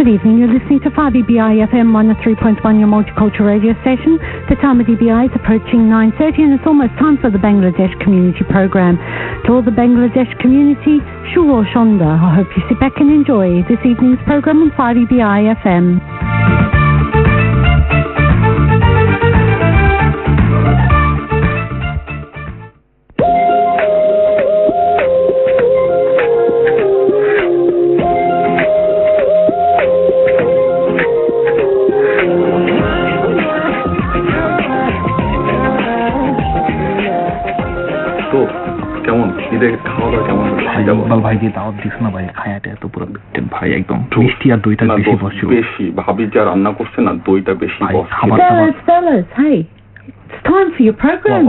evening. You're listening to 5EBI FM 103.1, your multicultural radio station. The time of EBI is approaching 9:30 and it's almost time for the Bangladesh Community Program. To all the Bangladesh community, Shuro Shonda. I hope you sit back and enjoy this evening's program on 5EBI FM. ভাইকে দাওয়াত this না ভাই, খায়াটা এত পুরো ভাই একদম মিষ্টি আর দইটা বেশি বসে, বেশি ভাবি যা রান্না করছে না দইটা বেশি বসে। Fellas, hey, it's time for your program.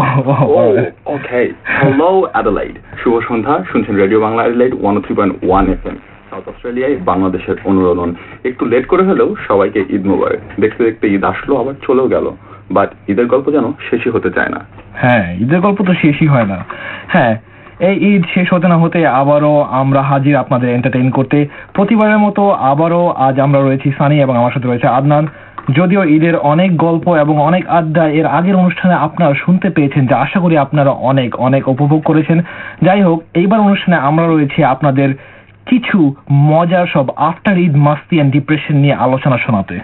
Okay. Hello Adelaide. শুভ সন্ধ্যা, শুনছেন radio Bangla Adelaide 103.1 FM south অস্ট্রেলিয়ায় বাংলাদেশের অনুরোধন। একটু লেট করে হলেও সবাইকে ঈদ মোবারক। দেখতে দেখতে ঈদ আসলো আবার চলেও গেল, বাট ঈদের গল্প যেন শেষই হতে চায় না। হ্যাঁ, ঈদের গল্প তো শেষই হয় না। হ্যাঁ, এই ঈদ শেষ হতে না হতে আবারও আমরা হাজির আপনাদের এন্টারটেইন করতে। প্রতিবারের মতো আবারও আজ আমরা রয়েছি সানি এবং আমার সাথে রয়েছে আদনান। যদিও ঈদের অনেক গল্প এবং অনেক আড্ডা এর আগের অনুষ্ঠানে আপনারা শুনতে পেয়েছেন, যা আশা করি আপনারা অনেক অনেক উপভোগ করেছেন। যাই হোক, এইবার অনুষ্ঠানে আমরা রয়েছি আপনাদের কিছু মজার সব after Eid Masti and depression নিয়ে আলোচনা শোনাতে।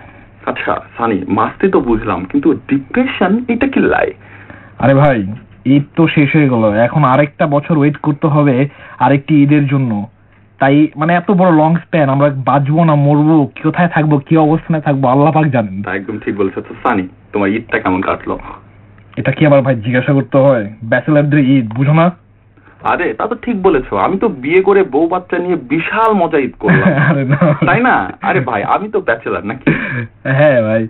আচ্ছা সানি, মাস্তি তো বুঝলাম, কিন্তু ডিপ্রেশন এটা কি লাই? আরে ভাই, ঈদ তো শেষ হয়ে গেল, এখন আরেকটা বছর ওয়েট করতে হবে আরেকটি ঈদের জন্য। তাই মানে এত বড় লং স্প্যান, আমরা বাঁচবো না মরবো, কোথায় থাকবো, কি অবস্থানে থাকবো আল্লাহ পাক জানেন। একদম ঠিক বলেছো। তো সানি, তোমার ঈদটা কেমন কাটলো? এটা কি আবার ভাই জিজ্ঞাসা করতে হয়? ব্যাচেলারদের ঈদ বুঝো না? আরে তা তো ঠিক বলেছো, আমি তো বিয়ে করে বউ বাচ্চা নিয়ে বিশাল মজা ঈদ করলাম, তাই না? আরে ভাই, আমি তো ব্যাচেলার নাকি? হ্যাঁ ভাই,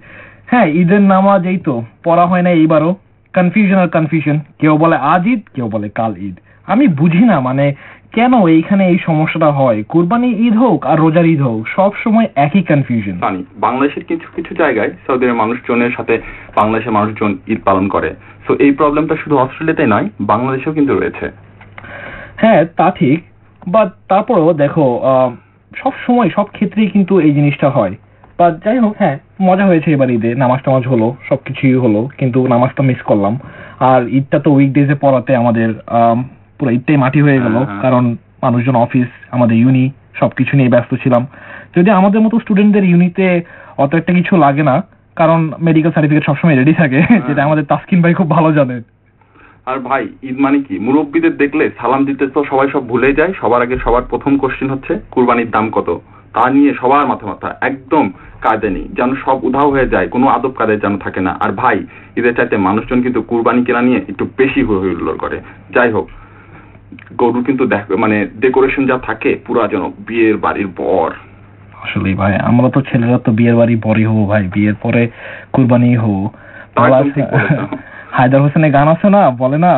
হ্যাঁ, ঈদের নামাজ এই তো পড়া হয় না এইবারও। কনফিউশন আর কনফিউশন, কেউ বলে আজ ঈদ, কেউ বলে কাল ঈদ। আমি বুঝি না মানে কেন এইখানে এই সমস্যাটা হয়। কুরবানি ঈদ হোক আর রোজার ঈদ হোক, সব সময় একই কনফিউশন। বাংলাদেশের কিছু কিছু জায়গায় সৌদির মানুষজনের সাথে বাংলাদেশের মানুষজন ঈদ পালন করে, তো এই প্রবলেমটা শুধু অস্ট্রেলিয়াতে নয়, বাংলাদেশেও কিন্তু রয়েছে। হ্যাঁ তা ঠিক, বাট তারপরেও দেখো সব সময় সব ক্ষেত্রেই কিন্তু এই জিনিসটা হয়। বা যাই হোক, হ্যাঁ মজা হয়েছে এবার ঈদে, নামাজ টামাজ হলো, সবকিছুই হলো, কিন্তু নামাজটা মিস করলাম। আর ঈদটা তো উইকডেজে পড়াতে আমাদের পুরো ঈদটাই মাটি হয়ে গেল, কারণ মানুষজন অফিস, আমাদের ইউনি সবকিছু নিয়ে ব্যস্ত ছিলাম। যদি আমাদের মতো স্টুডেন্টদের ইউনিতে অত একটা কিছু লাগে না, কারণ মেডিকেল সার্টিফিকেট সবসময় রেডি থাকে, যেটা আমাদের তাসকিন ভাই খুব ভালো জানেন। আর ভাই, ঈদ মানে কি? মুরব্বীদের দেখলে সালাম দিতে তো সবাই সব ভুলে যায়। সবার আগে সবার প্রথম কোশ্চেন হচ্ছে কুরবানির দাম কত, তা নিয়ে সবার মাথা একদম কাঁদে নেই, যেন সব উধাও হয়ে যায়, কোনো আদব কাদের যেন থাকে না। আর ভাই, ঈদের চাইতে মানুষজন কিন্তু কুরবানি কেনা নিয়ে একটু বেশি হইহুল্লোড় করে। যাই হোক, গরু কিন্তু মানে ডেকোরেশন যা থাকে পুরা যেন বিয়ের বাড়ির বর। আসলে ভাই, আমরা তো ছেলেরা তো বিয়ের বাড়ি বরই হবো ভাই, বিয়ের পরে কুরবানি হবো। হায়দার হোসেনের গান আছে না, বলে না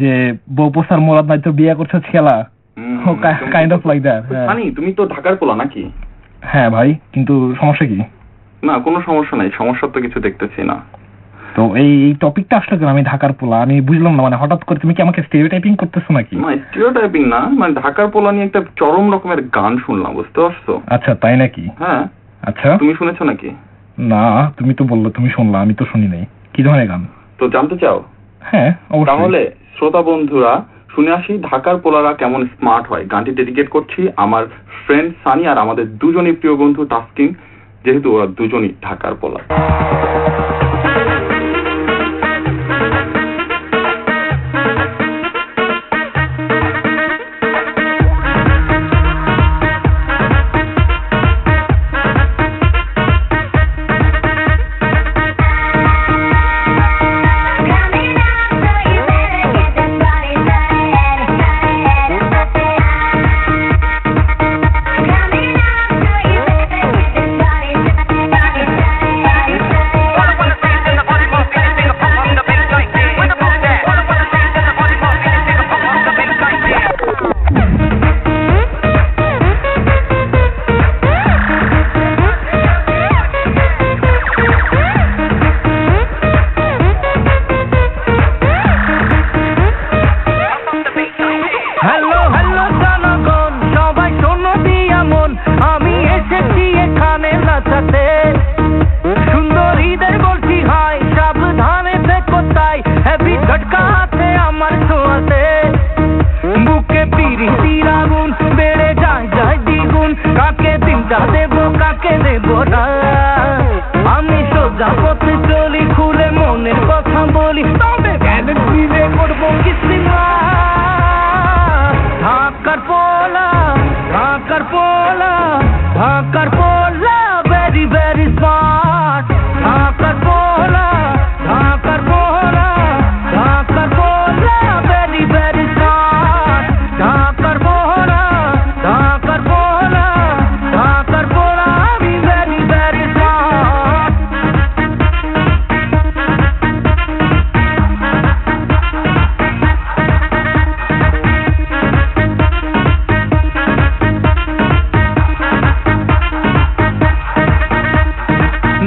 যে বউ পোষার মোরাদ নাই তো বিয়ে করছো ছেলা, কাইন্ড অফ লাইক দ্যাট। তুমি তো ঢাকার পোলা নাকি? হ্যাঁ ভাই, কিন্তু সমস্যা কি? না, কোনো সমস্যা নাই, সমস্যা তো কিছু দেখতেছি না। তো এই টপিকটা আসলে কেন আমি ঢাকার পোলা, আমি বুঝলাম না, মানে হঠাৎ করে তুমি কি আমাকে স্টেরিওটাইপিং করতেছো নাকি? না, স্টেরিওটাইপিং না, মানে ঢাকার পোলা নিয়ে একটা চরম রকমের গান শুনলাম, বুঝতে পারছো? আচ্ছা তাই নাকি? হ্যাঁ। আচ্ছা, তুমি শুনেছো নাকি? না, তুমি তো বললে তুমি শুনলা, আমি তো শুনি নাই। কি ধরনের গান তো জানতে চাও? হ্যাঁ অবশ্যই। তাহলে শ্রোতা বন্ধুরা শুনে আসি ঢাকার পোলারা কেমন স্মার্ট হয়। গানটি ডেডিকেট করছি আমার ফ্রেন্ড সানি আর আমাদের দুজনই প্রিয় বন্ধু তাসকিন, যেহেতু ওরা দুজনই ঢাকার পোলা। পোলা ঢাকার পোলা ঢাকার পোলা ভেরি ভেরি স্মার্ট ঢাকার পোলা ঢাকার পোলা ঢাকার পোলা ভেরি ভেরি স্মার্ট ঢাকার পোলা ঢাকার পোলা ঢাকার পোলা আমি ভেরি ভেরি স্মার্ট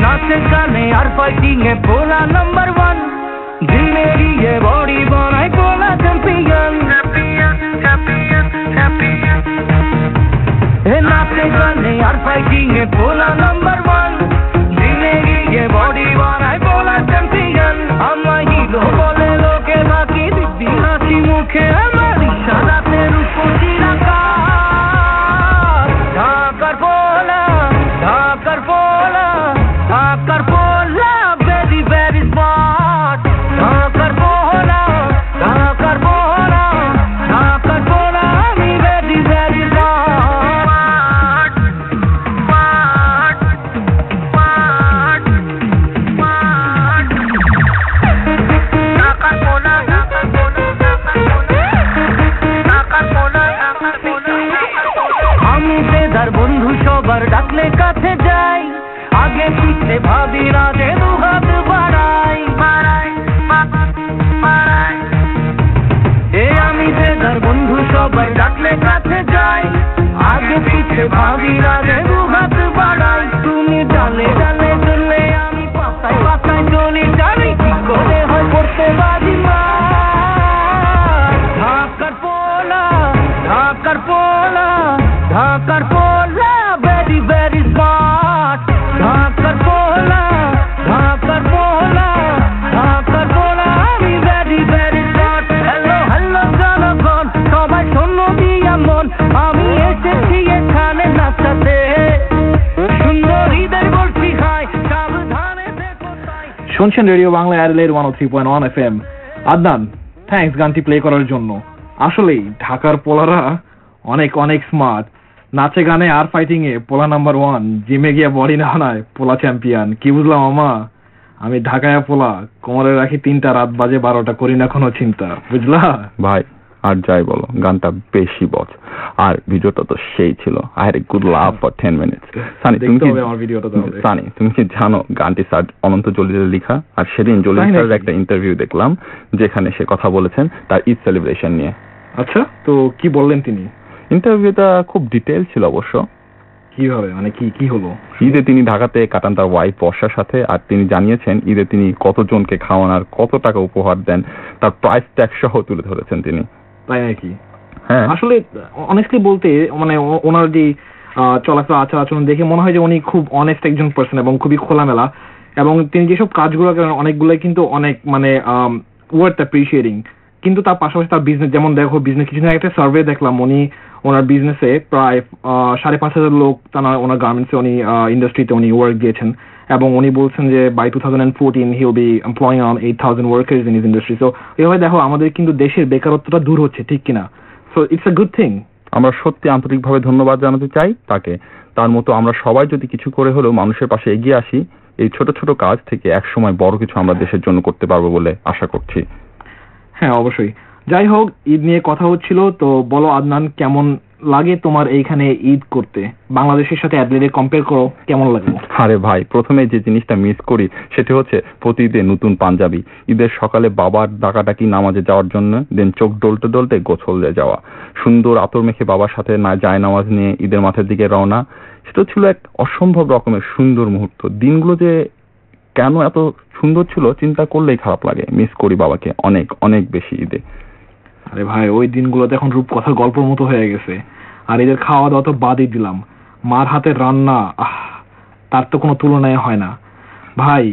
नाचे गाने और फाइटिंग है पोला नंबर 1 दिल मेरी ये बॉडी बनाए पोला चैंपियन नाचे गाने और फाइटिंग है पोला नंबर 1 दिल मेरी ये बॉडी बनाए पोला चैंपियन अम्मा हिलो बोले लोके बाकी दिखती हासी मुखे हमारी शादाते रूपो चिराकार ढाकर पोला ढाकर पोला ढाकर पोला very very smart ढाकर पोला ढाकर पोला ढाकर पोला আমি very very smart smart smart smart Dhakar पोला ढाकर पोला ढाकर पोला ढाकर पोला আমি বেদার বন্ধু সবার ডাকলে কাছে যাই आगे पीछे भाभी राधे दो हाथ बढ़ाई ए आमी बेदार बंधु सबाई डाकले काছে যাই आगे पीछे भाभी राधे दो हाथ बढ़ाई তুমি ডালে ডালে চলে আমি পাতায় পাতায় চলি জানি কি করে হয় করতে বাজি মার ঢাকার পোলা ঢাকার পোলা ঢাকার পোলা very very smart ঢাকার পোলা ঢাকার পোলা ঢাকার পোলা আমি very very smart hello hello জনগণ সবাই শোনো দিয়া মন আমি এসেছি এখানে নাচাতে সুন্দরীদের বলছি হাই সাবধানে দেখো তাই শুনছেন radio Bangla Adelaide 103.1 FM। Adnan, thanks গানটি প্লে করার জন্য। আসলেই ঢাকার পোলারা অনেক অনেক স্মার্ট। নাচে গানে আর ফাইটিং এ পোলা নাম্বার 1, জিমে গিয়ে বডি না বানায় পোলা চ্যাম্পিয়ন। কি বুঝলাম মামা? আমি ঢাকায় পোলা, কোমরে রাখি 3টা, রাত বাজে 12টা, করি না কোনো চিন্তা, বুঝলা ভাই? আর যাই বলো, গানটা বেশি বচ, আর ভিডিওটা তো সেই ছিল। I had a good love for 10 minutes. Sunny, তুমি কি আমার ভিডিওটা তাহলে? সানি, তুমি কি জানো গানটি স্যার অনন্ত জলিলের লেখা? আর সেদিন জলিল স্যারের একটা ইন্টারভিউ দেখলাম যেখানে সে কথা বলেছেন তার ঈদ সেলিব্রেশন নিয়ে। আচ্ছা, তো কি বললেন তিনি? ইন্টারভিউটা খুব ডিটেইল ছিল অবশ্য। কিভাবে, মানে কি হলো? ঈদে তিনি ঢাকাতে কাটান তার ওয়াইফ বর্ষার সাথে, আর তিনি জানিয়েছেন ঈদে তিনি কতজনকে খাওয়ান আর কত টাকা উপহার দেন, তার প্রাইস ট্যাগ সহ তুলে ধরেছেন তিনি। তাই নাকি? হ্যাঁ, আসলে অনেস্টলি বলতে মানে ওনার যে চলাফেরা আচার আচরণ দেখে মনে হয় যে উনি খুব অনেস্ট একজন পার্সন এবং খুবই খোলামেলা, এবং তিনি যেসব কাজগুলো করেন অনেকগুলোই কিন্তু অনেক মানে ওয়ার্থ অ্যাপ্রিশিয়েটিং। কিন্তু তার পাশাপাশি তার বিজনেস, যেমন দেখো বিজনেস, কিছুদিন একটা সার্ভে দেখলাম, উনি ওনার বিজনেসে প্রায় 5,500 লোক ওনার গার্মেন্টসে উনি ইন্ডাস্ট্রিতে উনি ওয়ার্ক দিয়েছেন, এবং উনি বলছেন যে by 2014 he will be employing around 8,000 workers in his industry. So এভাবে দেখো আমাদের কিন্তু দেশের বেকারত্বটা দূর হচ্ছে, ঠিক কিনা? So it's a good thing. আমরা সত্যি আন্তরিকভাবে ধন্যবাদ জানাতে চাই তাকে। তার মতো আমরা সবাই যদি কিছু করে হলেও মানুষের পাশে এগিয়ে আসি, এই ছোট ছোট কাজ থেকে একসময় বড় কিছু আমরা দেশের জন্য করতে পারবো বলে আশা করছি। হ্যাঁ, অবশ্যই। যাই হোক, ঈদ নিয়ে কথা হচ্ছিল, তো বলো আদনান, কেমন লাগে তোমার এইখানে ঈদ করতে? বাংলাদেশের সাথে অ্যাডলেডে কম্পেয়ার করো, কেমন লাগলো? আরে ভাই, প্রথমে যে জিনিসটা মিস করি সেটা হচ্ছে প্রতিদিন নতুন পাঞ্জাবি। ঈদের সকালে বাবার ডাকাডাকি নামাজে যাওয়ার জন্য, দেন চোখ ডলতে ডলতে গোসলে যাওয়া, সুন্দর আতর মেখে বাবার সাথে যায় নামাজ নিয়ে ঈদের মাঠের দিকে রওনা। সেটা ছিল এক অসম্ভব রকমের সুন্দর মুহূর্ত। দিনগুলো যে কেন এত সুন্দর ছিল চিন্তা করলেই খারাপ লাগে। মিস করি বাবাকে অনেক অনেক বেশি ঈদে। আরে ভাই, ওই দিনগুলোতে এখন রূপকথার গল্পের মতো হয়ে গেছে। আর এদের খাওয়া দাওয়া তো বাদই দিলাম, মার হাতের রান্না, তার তো কোনো তুলনায় হয় না ভাই।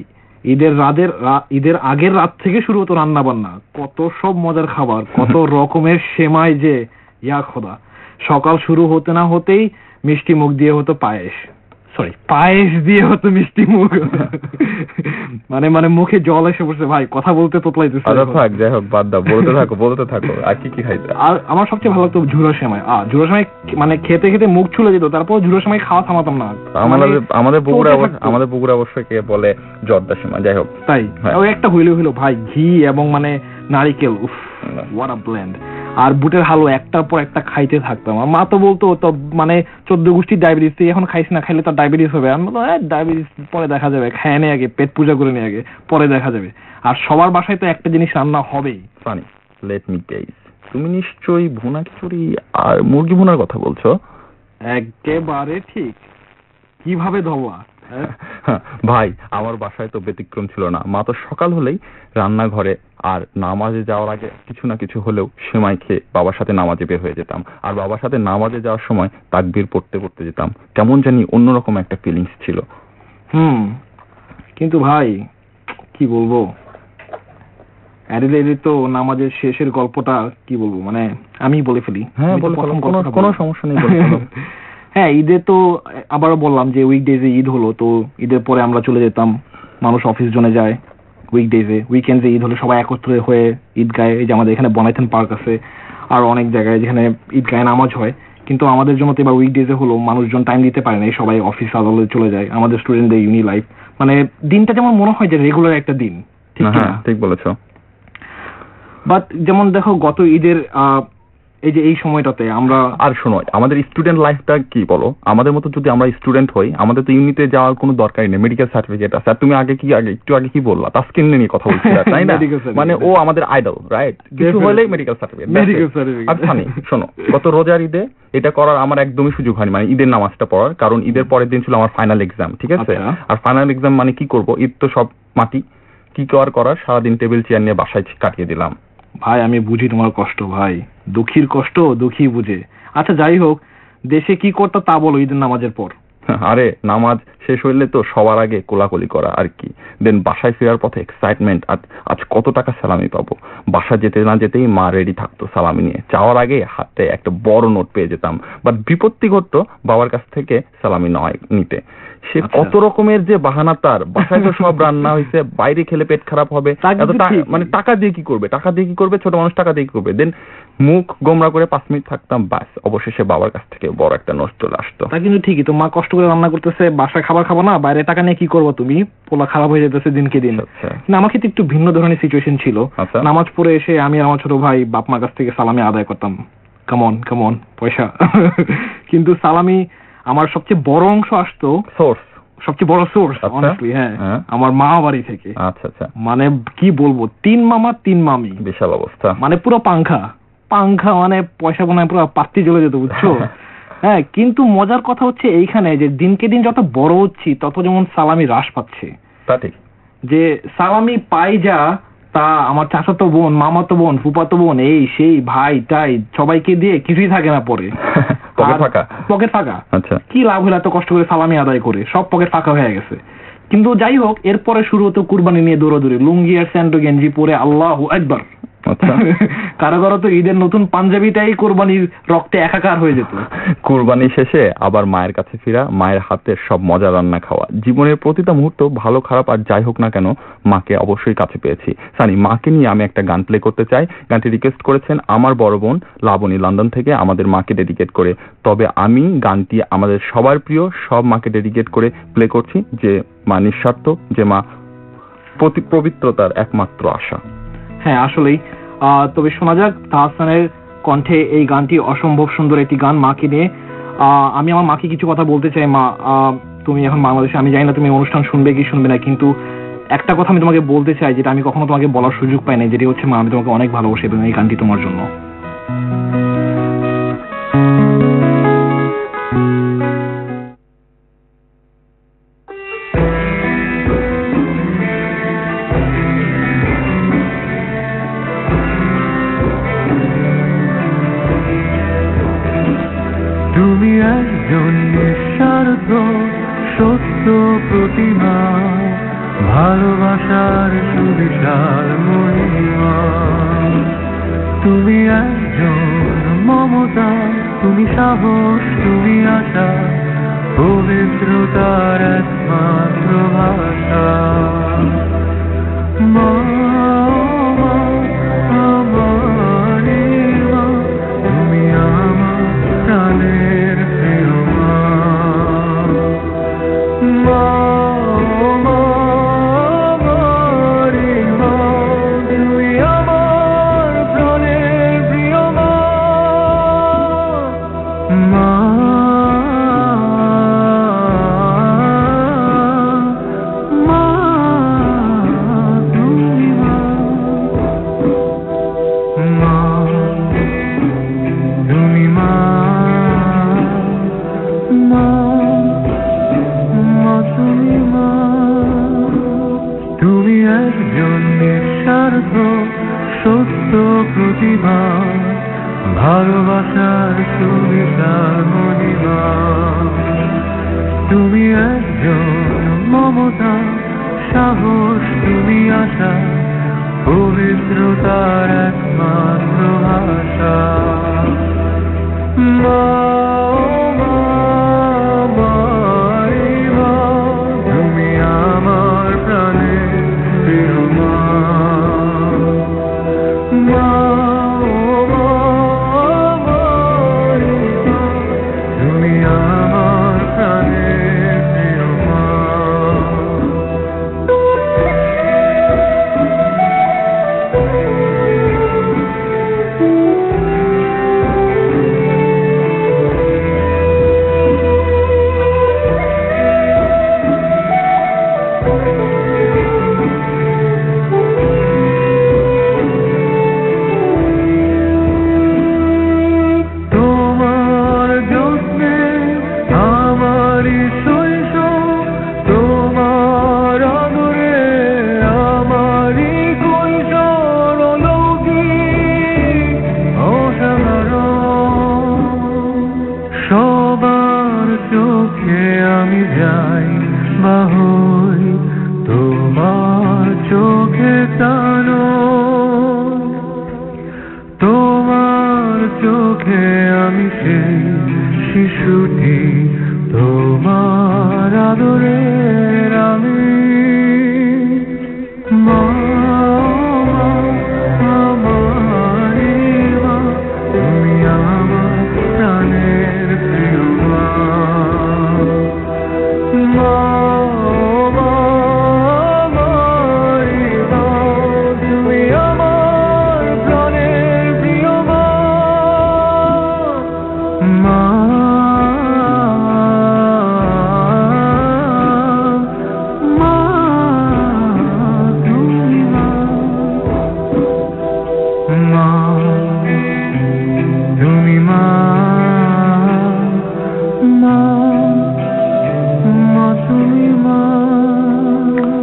ঈদের আগের রাত থেকে শুরু হতো রান্না বান্না, কত সব মজার খাবার, কত রকমের সেমাই যে, ইয়া খোদা। সকাল শুরু হতে না হতেই মিষ্টি মুখ দিয়ে হতো পায়েস। সরি পায়েস দিয়ে হতো মিষ্টি মুখ। মানে মানে মুখে জল এসে পড়ছে ভাই, কথা বলতে তোতলাইতেছে। থাক, যাই হোক বাদ দাও, বলতে থাকো আর কি খাইতে। আর আমার সবচেয়ে ভালো লাগতো ঝুড়ো সেমাই। ঝুড়ো সেমাই মানে খেতে খেতে মুখ ছুলে যেত, তারপর ঝুড়ো সেমাই খাওয়া থামাতাম না। আমাদের বগুড়া অবশ্যই কে বলে জর্দা সেমাই, যাই হোক তাই ওই একটা হইলো ভাই, ঘি এবং মানে নারিকেল, উফ হোয়াট আ ব্লেন্ড। আর বুটের হালুয়া একটার পর একটা খাইতে থাকতাম। আমার মা তো বলতো তো মানে 14 গোষ্ঠীর ডায়াবেটিস, তুই এখন খাইস না, খাইলে তোর ডায়াবেটিস হবে। আমি বলতো ডায়াবেটিস পরে দেখা যাবে, খায় নে আগে, পেট পূজা করে নে আগে, পরে দেখা যাবে। আর সবার বাসায় তো একটা জিনিস রান্না হবেই। ফানি, লেট মি গেস, তুমি নিশ্চয়ই ভুনা খিচুড়ি আর মুরগি ভুনার কথা বলছো। একেবারে ঠিক। কিভাবে ধোয়া ভাই, আমার বাসায় তো ব্যতিক্রম ছিল না। মা তো সকাল হলেই রান্নাঘরে, আর নামাজে যাওয়ার আগে কিছু না কিছু হলেও সেমাই খেয়ে বাবার সাথে নামাজে বের হয়ে যেতাম। আর বাবার সাথে নামাজে যাওয়ার সময় তাকবীর পড়তে পড়তে যেতাম। কেমন জানি অন্যরকম একটা ফিলিংস ছিল। কিন্তু ভাই কি বলবো, অ্যাডিলেডে তো নামাজের শেষের গল্পটা কি বলবো, মানে আমি বলে ফেলি। হ্যাঁ, কোনো সমস্যা নেই। হ্যাঁ, ঈদে তো আবারও বললাম যে উইকডেজে ঈদ হলো, তো ঈদের পরে আমরা চলে যেতাম, মানুষ অফিস জোনে যায় উইকডেজে। উইকেন্ডে ঈদ হলে সবাই একত্রে হয়ে ঈদগাহে, এই যে আমাদের এখানে বনাইথন পার্ক আছে, আর অনেক জায়গায় যেখানে ঈদগাহে নামাজ হয়। কিন্তু আমাদের জন্য তো এবার উইকডেজে হলো, মানুষজন টাইম দিতে পারে না, সবাই অফিস আদালতে চলে যায়। আমাদের স্টুডেন্টদের ইউনি লাইফ, মানে দিনটা যেমন মনে হয় যে রেগুলার একটা দিন। ঠিক বলেছো। বাট যেমন দেখো গত ঈদের এই যে এই সময়টাতে আমরা, আর শোনো, আমাদের স্টুডেন্ট লাইফটা কি বলো, আমাদের মতো যদি আমরা স্টুডেন্ট হই, আমাদের তো ইউনিতে যাওয়ার কোনো দরকারই নেই, মেডিকেল সার্টিফিকেট আছে। আর তুমি একটু আগে কি বললা, তাস্কিন নিয়ে কথা বলছিলা, তাই না? মানে ও আমাদের আইডল, রাইট? কিছু হলেই মেডিকেল সার্টিফিকেট। আর ফানি, শোনো, গত রোজার ঈদে এটা করার আমার একদমই সুযোগ হয়নি, মানে ঈদের নামাজটা পড়ার, কারণ ঈদের পরের দিন ছিল আমার ফাইনাল এক্সাম, ঠিক আছে? আর ফাইনাল এক্সাম মানে কি করব, ঈদ তো সব মাটি, কি করার সারাদিন টেবিল চেয়ার নিয়ে বাসায় কাটিয়ে দিলাম। ভাই আমি বুঝি তোমার কষ্ট, ভাই দুঃখীর কষ্ট দুঃখী বুঝে। আচ্ছা যাই হোক, দেশে কি করতো তা বলো ঈদের নামাজের পর। আরে নামাজ শেষ হইলে তো সবার আগে কোলাকুলি করা, আর কি। দেন বাসায় ফেরার পথে এক্সাইটমেন্ট, আজ কত টাকা সালামি পাবো। বাসা যেতে না যেতেই মা রেডি থাকতো সালামি নিয়ে। যাওয়ার আগে হাতে একটা বড় নোট পেয়ে যেতাম, বাট বিপত্তি ঘটতো বাবার কাছ থেকে সালামি নিতে। সে কত রকমের যে বাহানা তার। বাসায় তো সব রান্না হয়েছে, বাইরে খেলে পেট খারাপ হবে, মানে টাকা দিয়ে কি করবে, ছোট মানুষ টাকা দিয়ে কি করবে। দেন মুখ গোমরা করে 5 মিনিট থাকতাম, ব্যাস অবশেষে বাবার কাছ থেকে বড় একটা নোট চলে আসতো। তা কিন্তু ঠিকই, তো মা কষ্ট করে রান্না করতেছে, বাসায় খাবার খাবো না, বাইরে টাকা নিয়ে কি করবো তুমি, পোলা খারাপ হয়ে যেতেছে দিনকে দিন। কিন্তু আমার ক্ষেত্রে একটু ভিন্ন ধরনের সিচুয়েশন ছিল। নামাজ পড়ে এসে আমি আর আমার ছোট ভাই বাপ মার কাছ থেকে সালামি আদায় করতাম, কামন পয়সা। কিন্তু সালামি আমার সবচেয়ে বড় অংশ আসতো, সবচেয়ে বড় সোর্স অনেস্টলি, হ্যাঁ, আমার মা বাড়ি থেকে। আচ্ছা, মানে কি বলবো, 3 মামা 3 মামি, বিশাল অবস্থা, মানে পুরো পাংখা, মানে পয়সা বোনায় পুরো পাত্তি জ্বলে যেত, বুঝছো? হ্যাঁ, কিন্তু মজার কথা হচ্ছে এইখানে যে দিনকে দিন যত বড় হচ্ছি তত যেমন সালামি হ্রাস পাচ্ছে। তা ঠিক, যে সালামি পাই যা তা আমার চাচাতো বোন, মামাতো বোন, ফুফাতো বোন, এই সেই ভাই টাই সবাইকে দিয়ে কিছুই থাকে না পরে। পকেট ফাঁকা। আচ্ছা, কি লাভ হলো এত কষ্ট করে সালামি আদায় করে, সব পকেট ফাঁকা হয়ে গেছে। কিন্তু যাই হোক, এরপরে শুরু হতো কুরবানি নিয়ে দৌড়াদৌড়ি, লুঙ্গি আর স্যান্ডো গেঞ্জি পরে আল্লাহু আকবার। কারো তো ঈদের নতুন পাঞ্জাবিটাই কোরবানির রক্তে একাকার হয়ে যেত। কোরবানি শেষে আবার মায়ের কাছে ফিরা, মায়ের হাতের সব মজা রান্না খাওয়া। জীবনের প্রতিটা মুহূর্ত ভালো খারাপ আর যাই হোক না কেন মাকে অবশ্যই কাছে পেয়েছি। সানি, মাকে নিয়ে আমি একটা গান প্লে করতে চাই। গানটি রিকোয়েস্ট করেছেন আমার বড় বোন লাবণী, লন্ডন থেকে, আমাদের মাকে ডেডিকেট করে। তবে আমি গানটি আমাদের সবার প্রিয় সব মাকে ডেডিকেট করে প্লে করছি, যে মা নিঃস্বার্থ, যে মা পবিত্রতার একমাত্র আশা। হ্যাঁ আসলেই। তবে শোনা যাক তাহসানের কণ্ঠে এই গানটি, অসম্ভব সুন্দর একটি গান মাকে নিয়ে। আমি আমার মাকে কিছু কথা বলতে চাই। মা, তুমি এখন বাংলাদেশে, আমি জানি না তুমি অনুষ্ঠান শুনবে কি শুনবে না, কিন্তু একটা কথা আমি তোমাকে বলতে চাই যেটা আমি কখনো তোমাকে বলার সুযোগ পাই না, যেটি হচ্ছে মা, আমি তোমাকে অনেক ভালোবাসি এবং এই গানটি তোমার জন্য। তুমি একজন নিঃস্বার্থ সত্য প্রতিমা, ভালোবাসার সুবিশাল মহিমা। তুমি একজন মমতা, তুমি সাহস, তুমি আশা, পবিত্রতার একমাত্র ভাষা। মা আমারি মা, তুমি আমার প্রাণের প্রিয় মা। মা আমারি মা, তুমি আমার প্রাণের প্রিয় মা। মা সত্য প্রতিভা, ভালোবাসার সুবিচার মহিমা। তুমি একজন মমতা, সাহস, তুমি আশা, পবিত্রতার একমাত্র ভাষা। মা আমারি মা, তুমি আমার প্রাণের প্রিয় মা।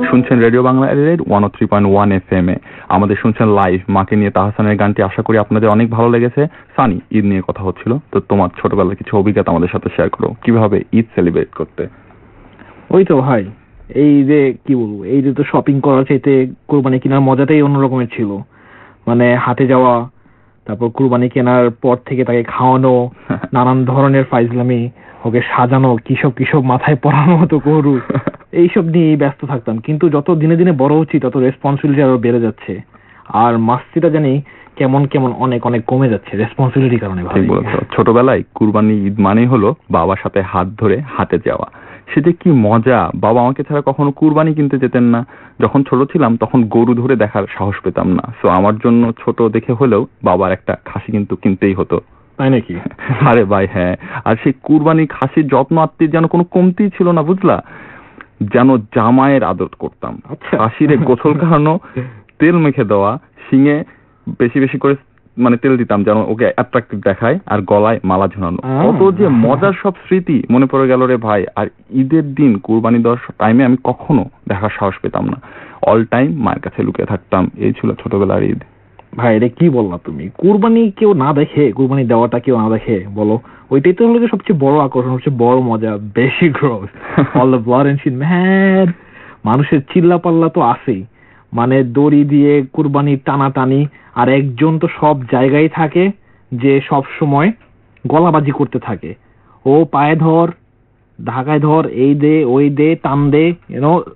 শুনছেন রেডিও বাংলা এর 103.1 FM এ। আমাদের শুনছেন লাইভ মাকে নিয়ে তাহসানের গানটি। আশা করি আপনাদের অনেক ভালো লেগেছে। সানি, ঈদ নিয়ে কথা হচ্ছিল, তো তোমার ছোটবেলার কিছু অভিজ্ঞতা আমাদের সাথে শেয়ার করো, কিভাবে ঈদ সেলিব্রেট করতে? ওই তো ভাই, এই যে কি বলবো, এই যে তো শপিং করার চাইতে কুরবানি কেনার মজাটাই অন্যরকমের ছিল। মানে হাটে যাওয়া, তারপর কুরবানি কেনার পর থেকে তাকে খাওয়ানো, নানান ধরনের ফাইজলামি, ওকে সাজানো, কিসব কিসব মাথায় পরানো হতো গরু, এইসব নিয়ে ব্যস্ত থাকতাম। কিন্তু যত দিনে দিনে বড় হচ্ছি তত রেসপন্সিবিলিটি আরো বেড়ে যাচ্ছে, আর মাস্তিটা জানি কেমন কেমন অনেক অনেক কমে যাচ্ছে রেসপন্সিবিলিটির কারণে। ছোটবেলায় কুরবানি ঈদ মানেই হলো বাবার সাথে হাত ধরে হাটে যাওয়া। সেটা কি মজা! বাবা আমাকে ছাড়া কখনো কুরবানি কিনতে যেতেন না। যখন ছোট ছিলাম তখন গরু ধরে দেখার সাহস পেতাম না, সো আমার জন্য ছোট দেখে হলেও বাবার একটা খাসি কিন্তু কিনতেই হতো। তাই নাকি? আরে ভাই হ্যাঁ, আর সেই কুরবানি খাসির যত্ন আত্মীয় যেন কোনো কমতি ছিল না, বুঝলা? যেন জামাইয়ের আদর করতাম। খাসিরে গোসল করানো, তেল মেখে দেওয়া, শিঙে বেশি বেশি করে মানে তেল দিতাম যেন ওকে অ্যাট্রাক্টিভ দেখায়, আর গলায় মালা ঝুলানো। কত যে মজার সব স্মৃতি মনে পড়ে গেল রে ভাই। আর ঈদের দিন কুরবানি দেওয়ার টাইমে আমি কখনো দেখার সাহস পেতাম না, অল টাইম মায়ের কাছে লুকিয়ে থাকতাম। এই ছিল ছোটবেলার ঈদ। ভাই রে কি বললা তুমি, কুরবানি কেউ না দেখে, কুরবানি দেওয়াটা কেউ না দেখে বলো, ওইটাই তো হলো সবচেয়ে বড় আকর্ষণ, সবচেয়ে বড় মজা, বেশি growth, all the blood and shit man. মানুষের চিল্লা পাল্লা তো আছেই, মানে দড়ি দিয়ে কুরবানি টানাটানি, আর একজন তো সব জায়গায় থাকে যে সব সময় গলাবাজি করতে থাকে, ও পায়ে ধর, ঢাকায় ধর এই দে ওই দে টান দে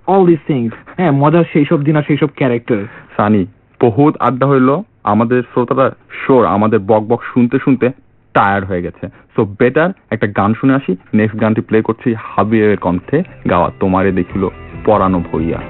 অল দিস থিংস। হ্যাঁ, মজার সেই সব দিন আর সেই সব ক্যারেক্টার। সানি, বহুত আড্ডা হইলো, আমাদের শ্রোতারা শোর আমাদের বক বক শুনতে শুনতে টায়ার্ড হয়ে গেছে। সো বেটার একটা গান শুনে আসি। নেক্সট গানটি প্লে করছি হাবিবের কণ্ঠে গাওয়া তোমারে দেখিল পরানো ভইয়া।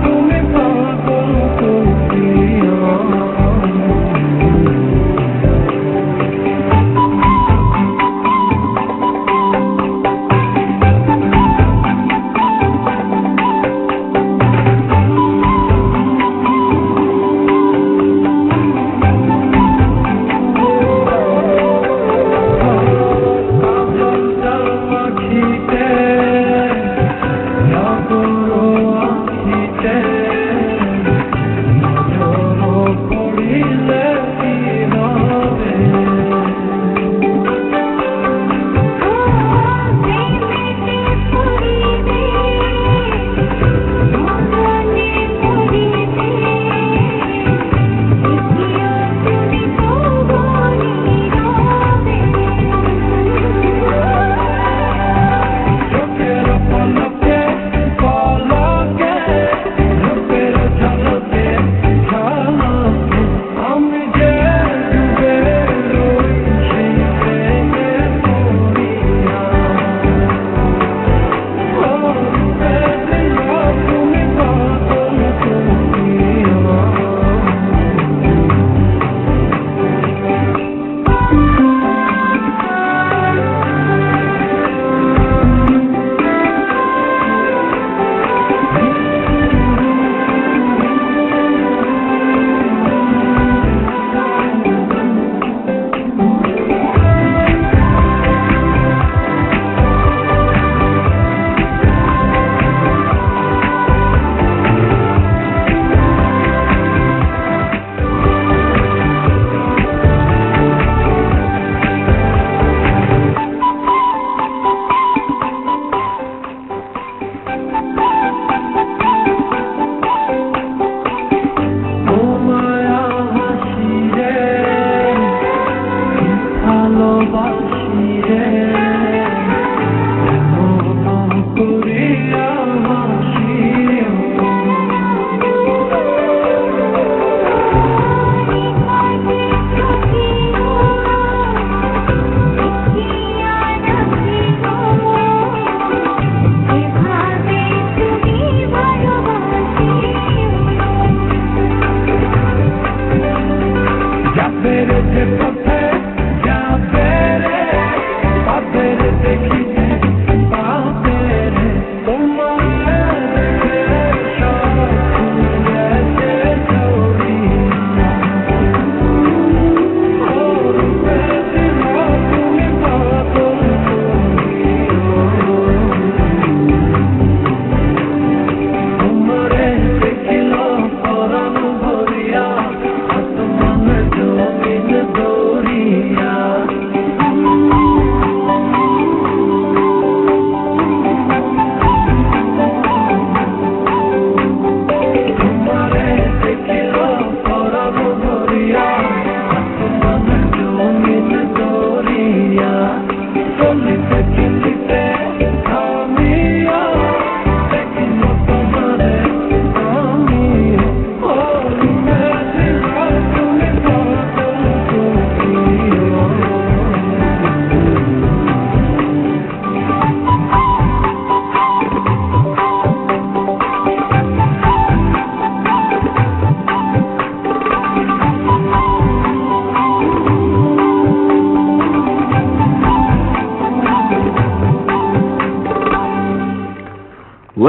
তুমি পাগল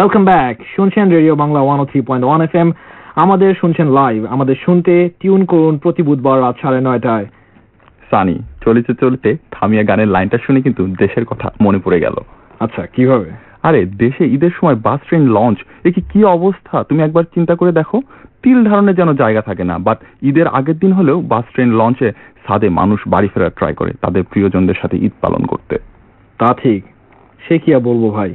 ওয়েলকাম ব্যাক, শুনছেন রেডিও বাংলা 103.1 FM। আমাদের শুনছেন লাইভ, আমাদের শুনতে টিউন করুন প্রতি বুধবার রাত 9:30টায়। সানি, চলিতে চলিতে থামিয়া গানের লাইনটা শুনে কিন্তু দেশের কথা মনে পড়ে গেল। আচ্ছা, কিভাবে? আরে দেশে ঈদের সময় বাস ট্রেন লঞ্চ, এ কি অবস্থা তুমি একবার চিন্তা করে দেখো। তিল ধারণের যেন জায়গা থাকে না। বাট ঈদের আগের দিন হলেও বাস ট্রেন লঞ্চে ছাদে মানুষ বাড়ি ফেরার ট্রাই করে তাদের প্রিয়জনদের সাথে ঈদ পালন করতে। তা ঠিক, সে কি আর বলবো ভাই,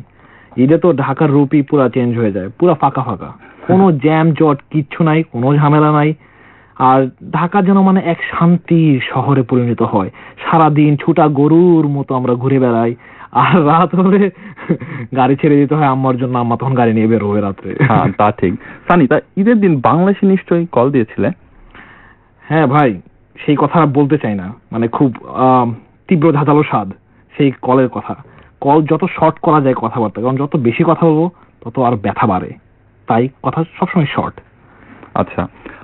ঈদে তো ঢাকার রূপই পুরা চেঞ্জ হয়ে যায়, পুরা ফাঁকা ফাঁকা, কোনো জ্যাম জট কিচ্ছু নাই, কোনো ঝামেলা নাই। আর ঢাকা যেন মানে এক শান্তির শহরে পরিণত হয়। সারাদিন ছুটা গরুর মতো আমরা ঘুরে বেড়াই, আর রাত হলে গাড়ি ছেড়ে দিতে হয় আম্মার জন্য, আম্মা তখন গাড়ি নিয়ে বের হবে রাত্রে। হ্যাঁ তা ঠিক। সানি, তা ঈদের দিন বাংলাদেশে নিশ্চয়ই কল দিয়েছিলে? হ্যাঁ ভাই, সেই কথা বলতে চাই না, মানে খুব তীব্র ধাঁধালো স্বাদ সেই কলের কথা। কল যত শর্ট করা যায় কথাবার্তা, কারণ যত বেশি কথা বলবো তত আর ব্যথা বাড়ে, তাই কথা সবসময় শর্ট। আচ্ছা,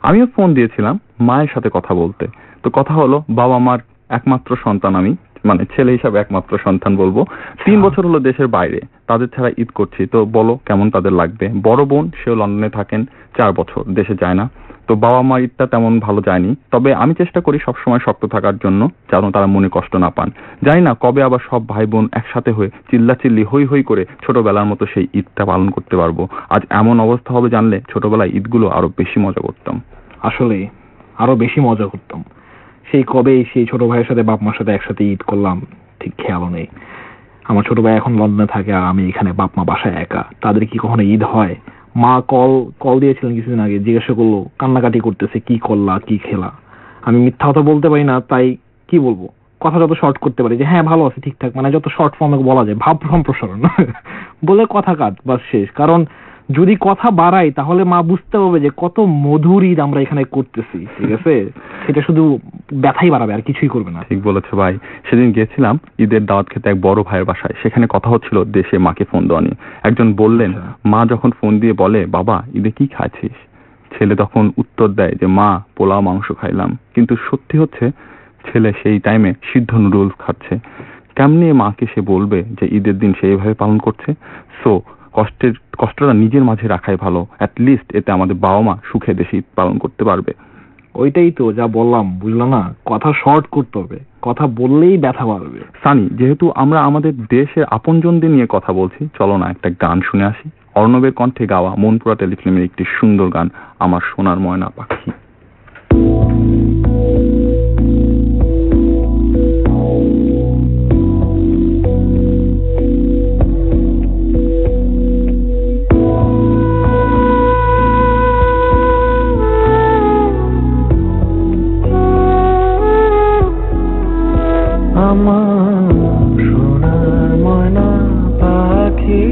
আমিও ফোন দিয়েছিলাম মায়ের সাথে কথা বলতে। তো কথা হলো, বাবা মার একমাত্র সন্তান আমি, মানে ছেলে হিসাবে একমাত্র সন্তান বলবো। 3 বছর হলো দেশের বাইরে, তাদের ছাড়া ঈদ করছি। তো বলো কেমন তাদের লাগবে। বড় বোন, সেও লন্ডনে থাকেন, 4 বছর দেশে যায় না। তো বাবা মা ঈদটা তেমন ভালো যায়নি, তবে আমি চেষ্টা করি সবসময় শক্ত থাকার জন্য, যেন তারা মনে কষ্ট না পান। জানি না কবে আবার সব ভাই বোন একসাথে হয়ে চিল্লাচিল্লি হই হই করে ছোটবেলার মতো সেই ঈদটা পালন করতে পারবো। আজ এমন অবস্থা হবে জানলে ছোটবেলায় ঈদগুলো আরো বেশি মজা করতাম। আসলে আরো বেশি মজা করতাম। সেই কবে সেই ছোট ভাইয়ের সাথে বাপ মার সাথে একসাথে ঈদ করলাম ঠিক খেয়ালও নেই। আমার ছোট ভাই এখন লন্ডনে থাকে, আর আমি এখানে, বাপ মা বাসায় একা। তাদের কি কখনো ঈদ হয়? মা কল দিয়েছিলেন কিছুদিন আগে, জিজ্ঞাসা করলো কান্নাকাটি করতেছে, কি করলা কি খেলা। আমি মিথ্যা কথা বলতে পারি না, তাই কি বলবো, কথা যত শর্ট করতে পারি যে হ্যাঁ ভালো আছে ঠিকঠাক, মানে যত শর্ট ফর্মে বলা যায়, ভাব সম্প্রসারণ বলে কথা কাট, বাস শেষ। কারণ যদি কথা বাড়াই তাহলে মা বুঝতে পারবে যে কত মধুর ঈদ আমরা এখানে করতেছি, ঠিক আছে? সেটা শুধু ব্যথাই বাড়াবে, আর কিছুই করবে না। ঠিক বলেছো ভাই। সেদিন গেছিলাম ঈদের দাওয়াত খেতে এক বড় ভাইয়ের বাসায়, সেখানে কথা হচ্ছিল দেশে মাকে ফোন দেওয়া নিয়ে। একজন বললেন, মা যখন ফোন দিয়ে বলে বাবা ঈদে কি খাচ্ছিস, ছেলে তখন উত্তর দেয় যে মা পোলাও মাংস খাইলাম। কিন্তু সত্যি হচ্ছে ছেলে সেই টাইমে সিদ্ধ নুডলস খাচ্ছে। কেমনি মাকে সে বলবে যে ঈদের দিন সে এইভাবে পালন করছে? সো কষ্টটা নিজের মাঝে রাখাই ভালো, অ্যাটলিস্ট এতে আমাদের বাবা মা সুখে দেশে ঈদ পালন করতে পারবে। ওইটাই তো যা বললাম, বুঝলো না? কথা শর্ট করতে হবে, কথা বললেই ব্যথা বাড়বে। সানি, যেহেতু আমরা আমাদের দেশের আপনজনদের নিয়ে কথা বলছি, চলো না একটা গান শুনে আসি। অর্ণবের কণ্ঠে গাওয়া মনপুরা টেলিফিল্মের একটি সুন্দর গান, আমার সোনার ময়না পাখি। আমার সোনার ময়না পাখি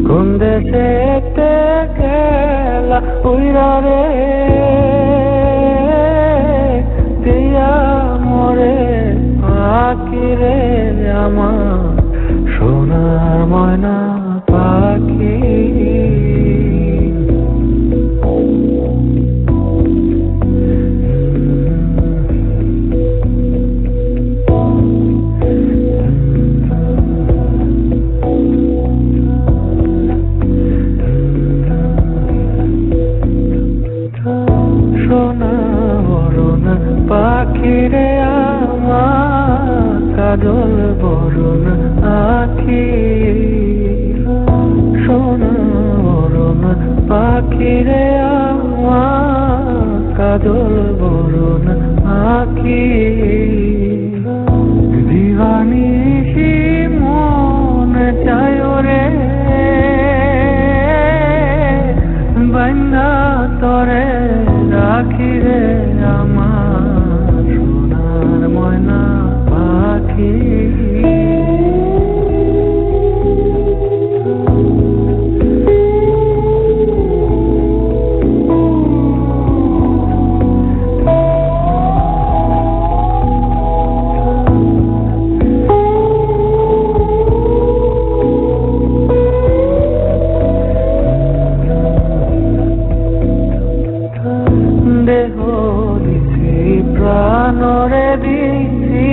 কোন দেশে গেলা উইরা রে দিয়া মরে পাখি রে, আমার সোনার ময়না পাখি। পাখিরে আমার কাজল বরণ আখি, সোনা বরণ পাখিরে আমার কাজল বরণ আখি। দিবানিশি মন চায় রে বান্দা তরে রাখি রে, আমার সোনার ময়না পাখি। প্রাণরে দিছি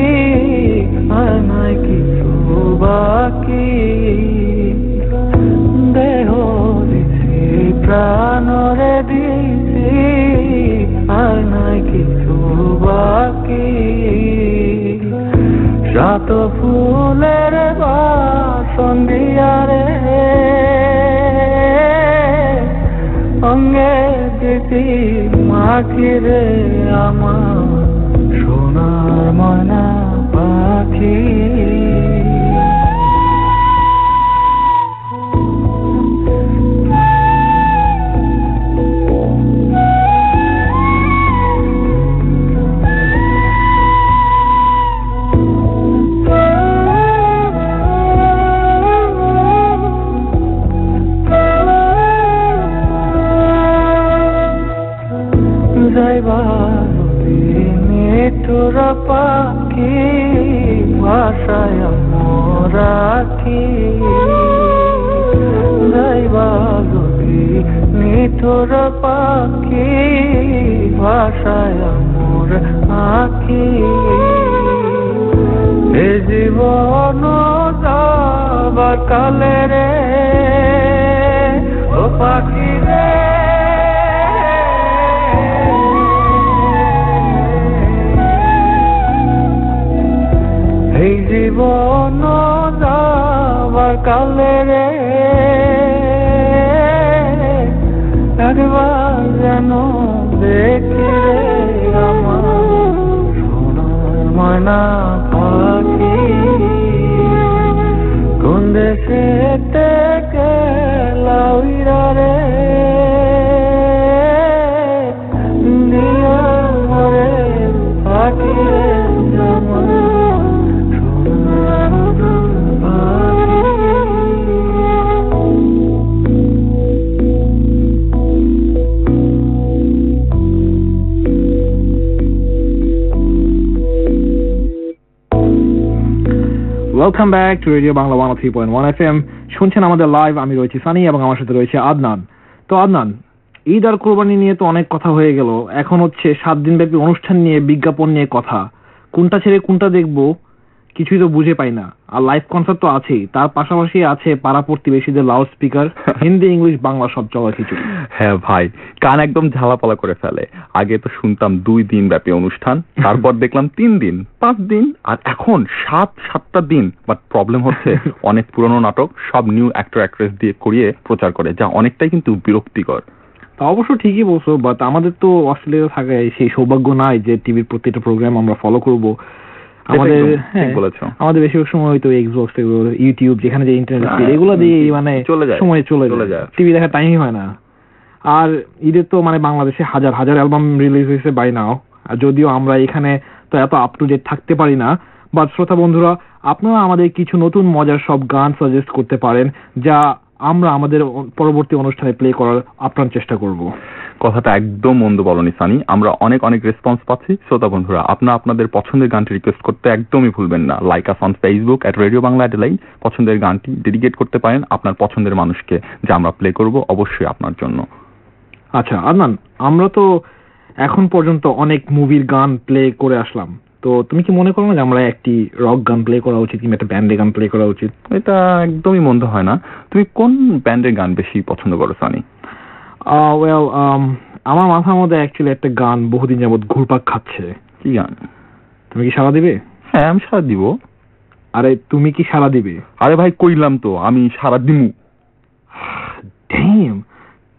প্রাণরে দিছি আর নাই কিছু বাকি শত ফুলের বাসন দিয়ারে অঙ্গে দিতি মাখিরে আমার সোনার ময়না পাখি মিঠুর পাখি ভাষায় রাখি যাইবাগি মিঠুর পাখি ভাষায় মোর আখি এ জীবন যাবার কালে রে ও পাখি রে এই জীবন যাবার কালে রে একবার যেন দেখি রে আমার সোনার ময়না পাখি কোন দেশে গেলা উইরা রে দিয়া মরে পাখি রে আমার welcome back to radio Bangla 103.1 FM। শুনছেন আমাদের লাইভ, আমি রয়েছি সানি এবং আমার সাথে রয়েছে আদনান। তো আদনান, ঈদ আর কোরবানি নিয়ে তো অনেক কথা হয়ে গেল, এখন হচ্ছে 7 দিনব্যাপী অনুষ্ঠান নিয়ে, বিজ্ঞাপন নিয়ে কথা। কোনটা ছেড়ে কোনটা দেখবো কিছুই তো বুঝে পাই না। আর লাইভ কনসার্ট তো আছেই, তার পাশাপাশি আছে পাড়া প্রতিবেশীদের loud speaker, Hindi English Bangla সব চলা কিছু। হ্যাঁ ভাই, কান একদম ঝালাপালা করে ফেলে। আগে তো শুনতাম 2 দিন ব্যাপী অনুষ্ঠান, তারপর দেখলাম 3 দিন, 5 দিন, আর এখন 7টা দিন। বাট প্রবলেম হচ্ছে অনেক পুরনো নাটক সব নিউ অ্যাক্টর অ্যাক্ট্রেস দিয়ে করিয়ে প্রচার করে, যা অনেকটাই কিন্তু বিরক্তিকর। তা অবশ্য ঠিকই বলছো, বাট আমাদের তো অস্ট্রেলিয়াতে থাকে সেই সৌভাগ্য নাই যে টিভির প্রতিটা প্রোগ্রাম আমরা ফলো করবো। আমাদের আমাদের বেশিরভাগ সময় হয়তো এক্সবক্স, ইউটিউব, যেখানে যে ইন্টারনেট এগুলো দিয়ে মানে সময় চলে যায়, টিভি দেখার টাইমই হয় না। আর ঈদের তো মানে বাংলাদেশে হাজার হাজার অ্যালবাম রিলিজ হয়েছে বাই নাও, আর যদিও আমরা এখানে তো এত আপ টু ডেট থাকতে পারি না। বাট শ্রোতা বন্ধুরা, আপনারা আমাদের কিছু নতুন মজার সব গান সাজেস্ট করতে পারেন, যা আমরা আমাদের পরবর্তী অনুষ্ঠানে প্লে করার আপ্রাণ চেষ্টা করব। কথাটা একদম মন্দ বলনি সানি, আমরা অনেক অনেক রেসপন্স পাচ্ছি। শ্রোতা বন্ধুরা, আপনারা আপনাদের পছন্দের গানটি রিকোয়েস্ট করতে একদমই ভুলবেন না। Like us on Facebook @radio Bangla Adelaide. পছন্দের গানটি ডেডিকেট করতে পারেন আপনার পছন্দের মানুষকে, যা আমরা প্লে করব অবশ্যই আপনার জন্য। আচ্ছা আদনান, আমরা তো এখন পর্যন্ত অনেক মুভির গান প্লে করে আসলাম, তো তুমি কি মনে করো না যে আমরা একটি রক গান প্লে করা উচিত কিংবা একটা ব্যান্ডের গান প্লে করা উচিত? এটা একদমই মন্দ হয় না। তুমি কোন ব্যান্ডের গান বেশি পছন্দ করো সানি? আমার মাথার মধ্যে অ্যাকচুয়ালি একটা গান বহুদিন যাবত ঘুরপাক খাচ্ছে। কি গান? তুমি কি সাড়া দিবে? হ্যাঁ, আমি সাড়া দিব। আরে তুমি কি সাড়া দিবে? আরে ভাই কইলাম তো আমি সাড়া দিমু। ড্যাম,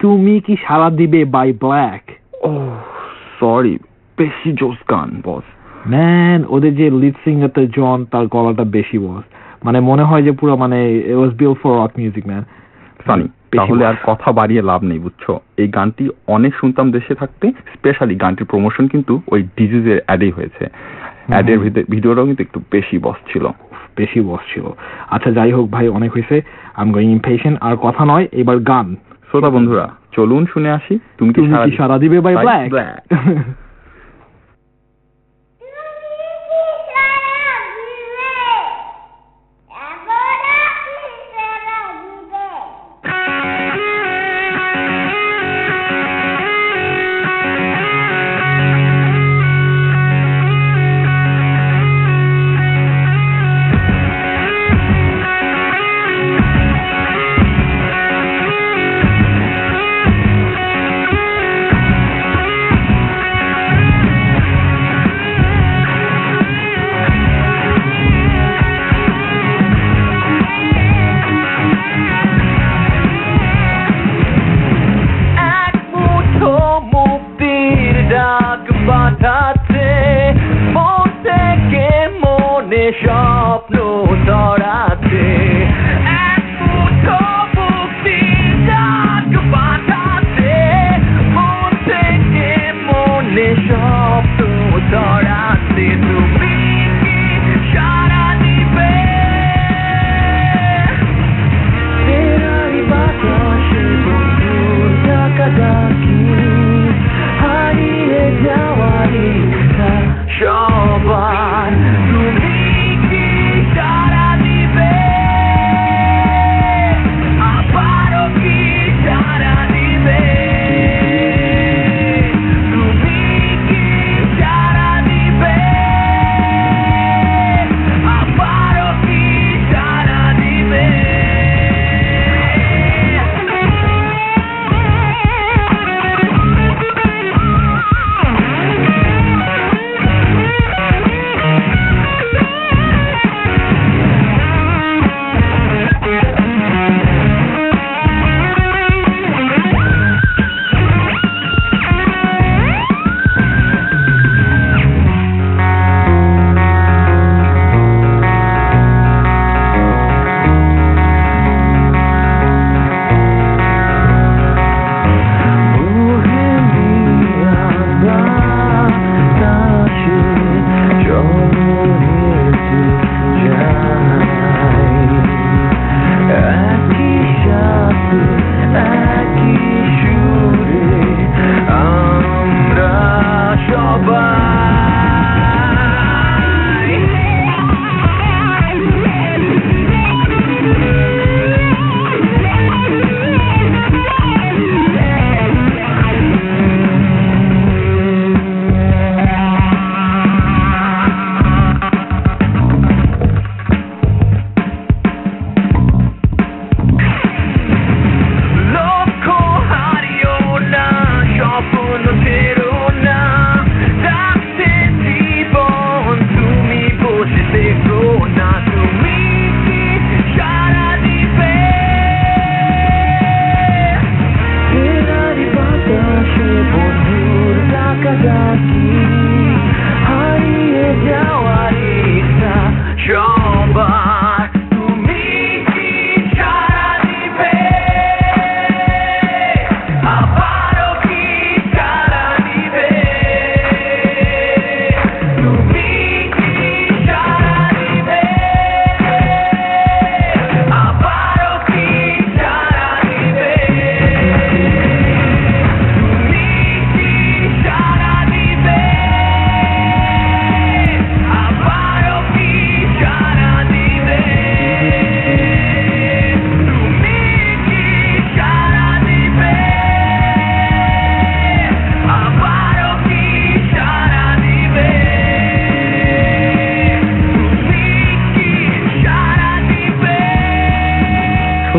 তুমি কি সাড়া দিবে বাই ব্ল্যাক? ও সরি, বেশি জোস গান বস। ম্যান, ওদের যে লিড সিঙ্গার তো জন, তার গলাটা বেশি বস, মানে মনে হয় যে পুরো মানে it was built for rock music man. Sunny, তাহলে আর কথা বাড়িয়ে লাভ নেই, বুঝছো? এই গানটি অনেক শুনতাম দেশে থাকতে। স্পেশালি গানটির প্রমোশন কিন্তু ওই ডিজিজের অ্যাডেই হয়েছে। অ্যাডের ভিডিওটাও কিন্তু একটু বেশি বস ছিল। আচ্ছা যাই হোক ভাই, অনেক হয়েছে, আই এম গোয়িং ইমপেশেন্ট। আর কথা নয়, এবার গান। শ্রোতা বন্ধুরা, চলুন শুনে আসি তুমি কি সাড়া দিবে বাই ব্ল্যাক।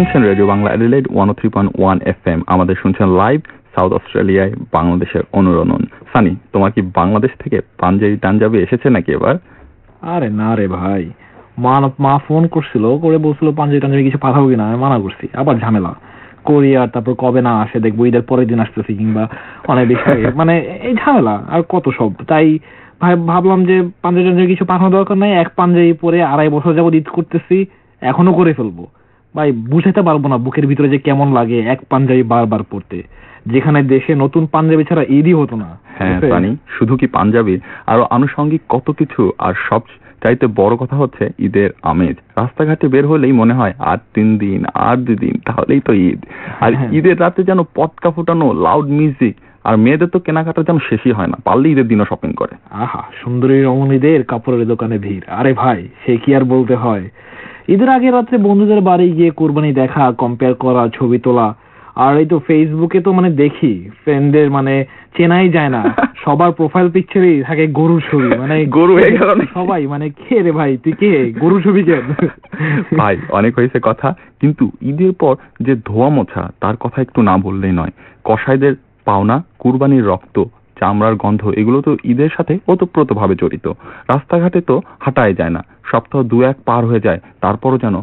শুনছেন রেডিও বাংলা অ্যাডিলেইড 103.1 FM। আমাদের শুনছেন লাইভ সাউথ অস্ট্রেলিয়ায় বাংলাদেশের অনুরণন। সানি, তোমার কি বাংলাদেশ থেকে পাঞ্জাবি এসেছে নাকি এবার? আরে না রে ভাই, মা ফোন করছিল, করে বলছিল পাঞ্জাবি কিছু পাঠাবো কিনা, আমি মানা করছি। আবার ঝামেলা কোরিয়ার, তারপর কবে না আসে দেখবো, ঈদের পরের দিন আসতেছি কিংবা অনেক বেশি মানে এই ঝামেলা আর কত সব। তাই ভাই ভাবলাম যে পাঞ্জাবি কিছু পাঠানো দরকার নাই, এক পাঞ্জাবি পরে 2.5 বছর যাবত ঈদ করতেছি, এখনো করে ফেলবো। ভাই বুঝাতে পারবো না বুকের ভিতরে যে কেমন লাগে এক পাঞ্জাবি বারবার পরতে, যেখানে দেশে নতুন পাঞ্জাবি ছাড়া ঈদই হতো না। হ্যাঁ সানি, শুধু কি পাঞ্জাবি, আরো আনুষঙ্গিক কত কিছু। আর সব চাইতে বড় কথা হচ্ছে ঈদের আমেজ। রাস্তাঘাটে বের হলেই মনে হয় আর 3 দিন আর 2 দিন তাহলেই তো ঈদ। আর ঈদের রাতে যেন পটকা ফুটানো, লাউড মিউজিক, আর মেয়েদের তো কেনাকাটা যেন শেষই হয় না, পারলে ঈদের দিনও শপিং করে। আহা, সুন্দরী রমণীদের কাপড়ের দোকানে ভিড়। আরে ভাই সে কি আর বলতে হয়। ঈদের আগে রাত্রে বন্ধুদের বাড়ি গিয়ে কোরবানি দেখা, কম্পেয়ার করা, ছবি তোলা। আর এই তো ফেসবুকে তো মানে দেখি ফ্রেন্ডদের মানে চেনাই যায় না, সবার প্রোফাইল পিকচারেই থাকে গরুর ছবি। মানে গরু হয়ে গেল সবাই, মানে কে রে ভাই তুই কে, গরু ছবি কেন? ভাই অনেক হয়েছে কথা, কিন্তু ঈদের পর যে ধোয়া মোছা তার কথা একটু না বললেই নয়। কসাইদের পাওনা কুরবানির রক্ত, চামড়ার গন্ধ, এগুলো তো ঈদের সাথে ওতপ্রোতভাবে জড়িত। রাস্তাঘাটে তো হাঁটাই যায় না, সপ্তাহ 2-1 পার হয়ে যায়, তারপরও যেন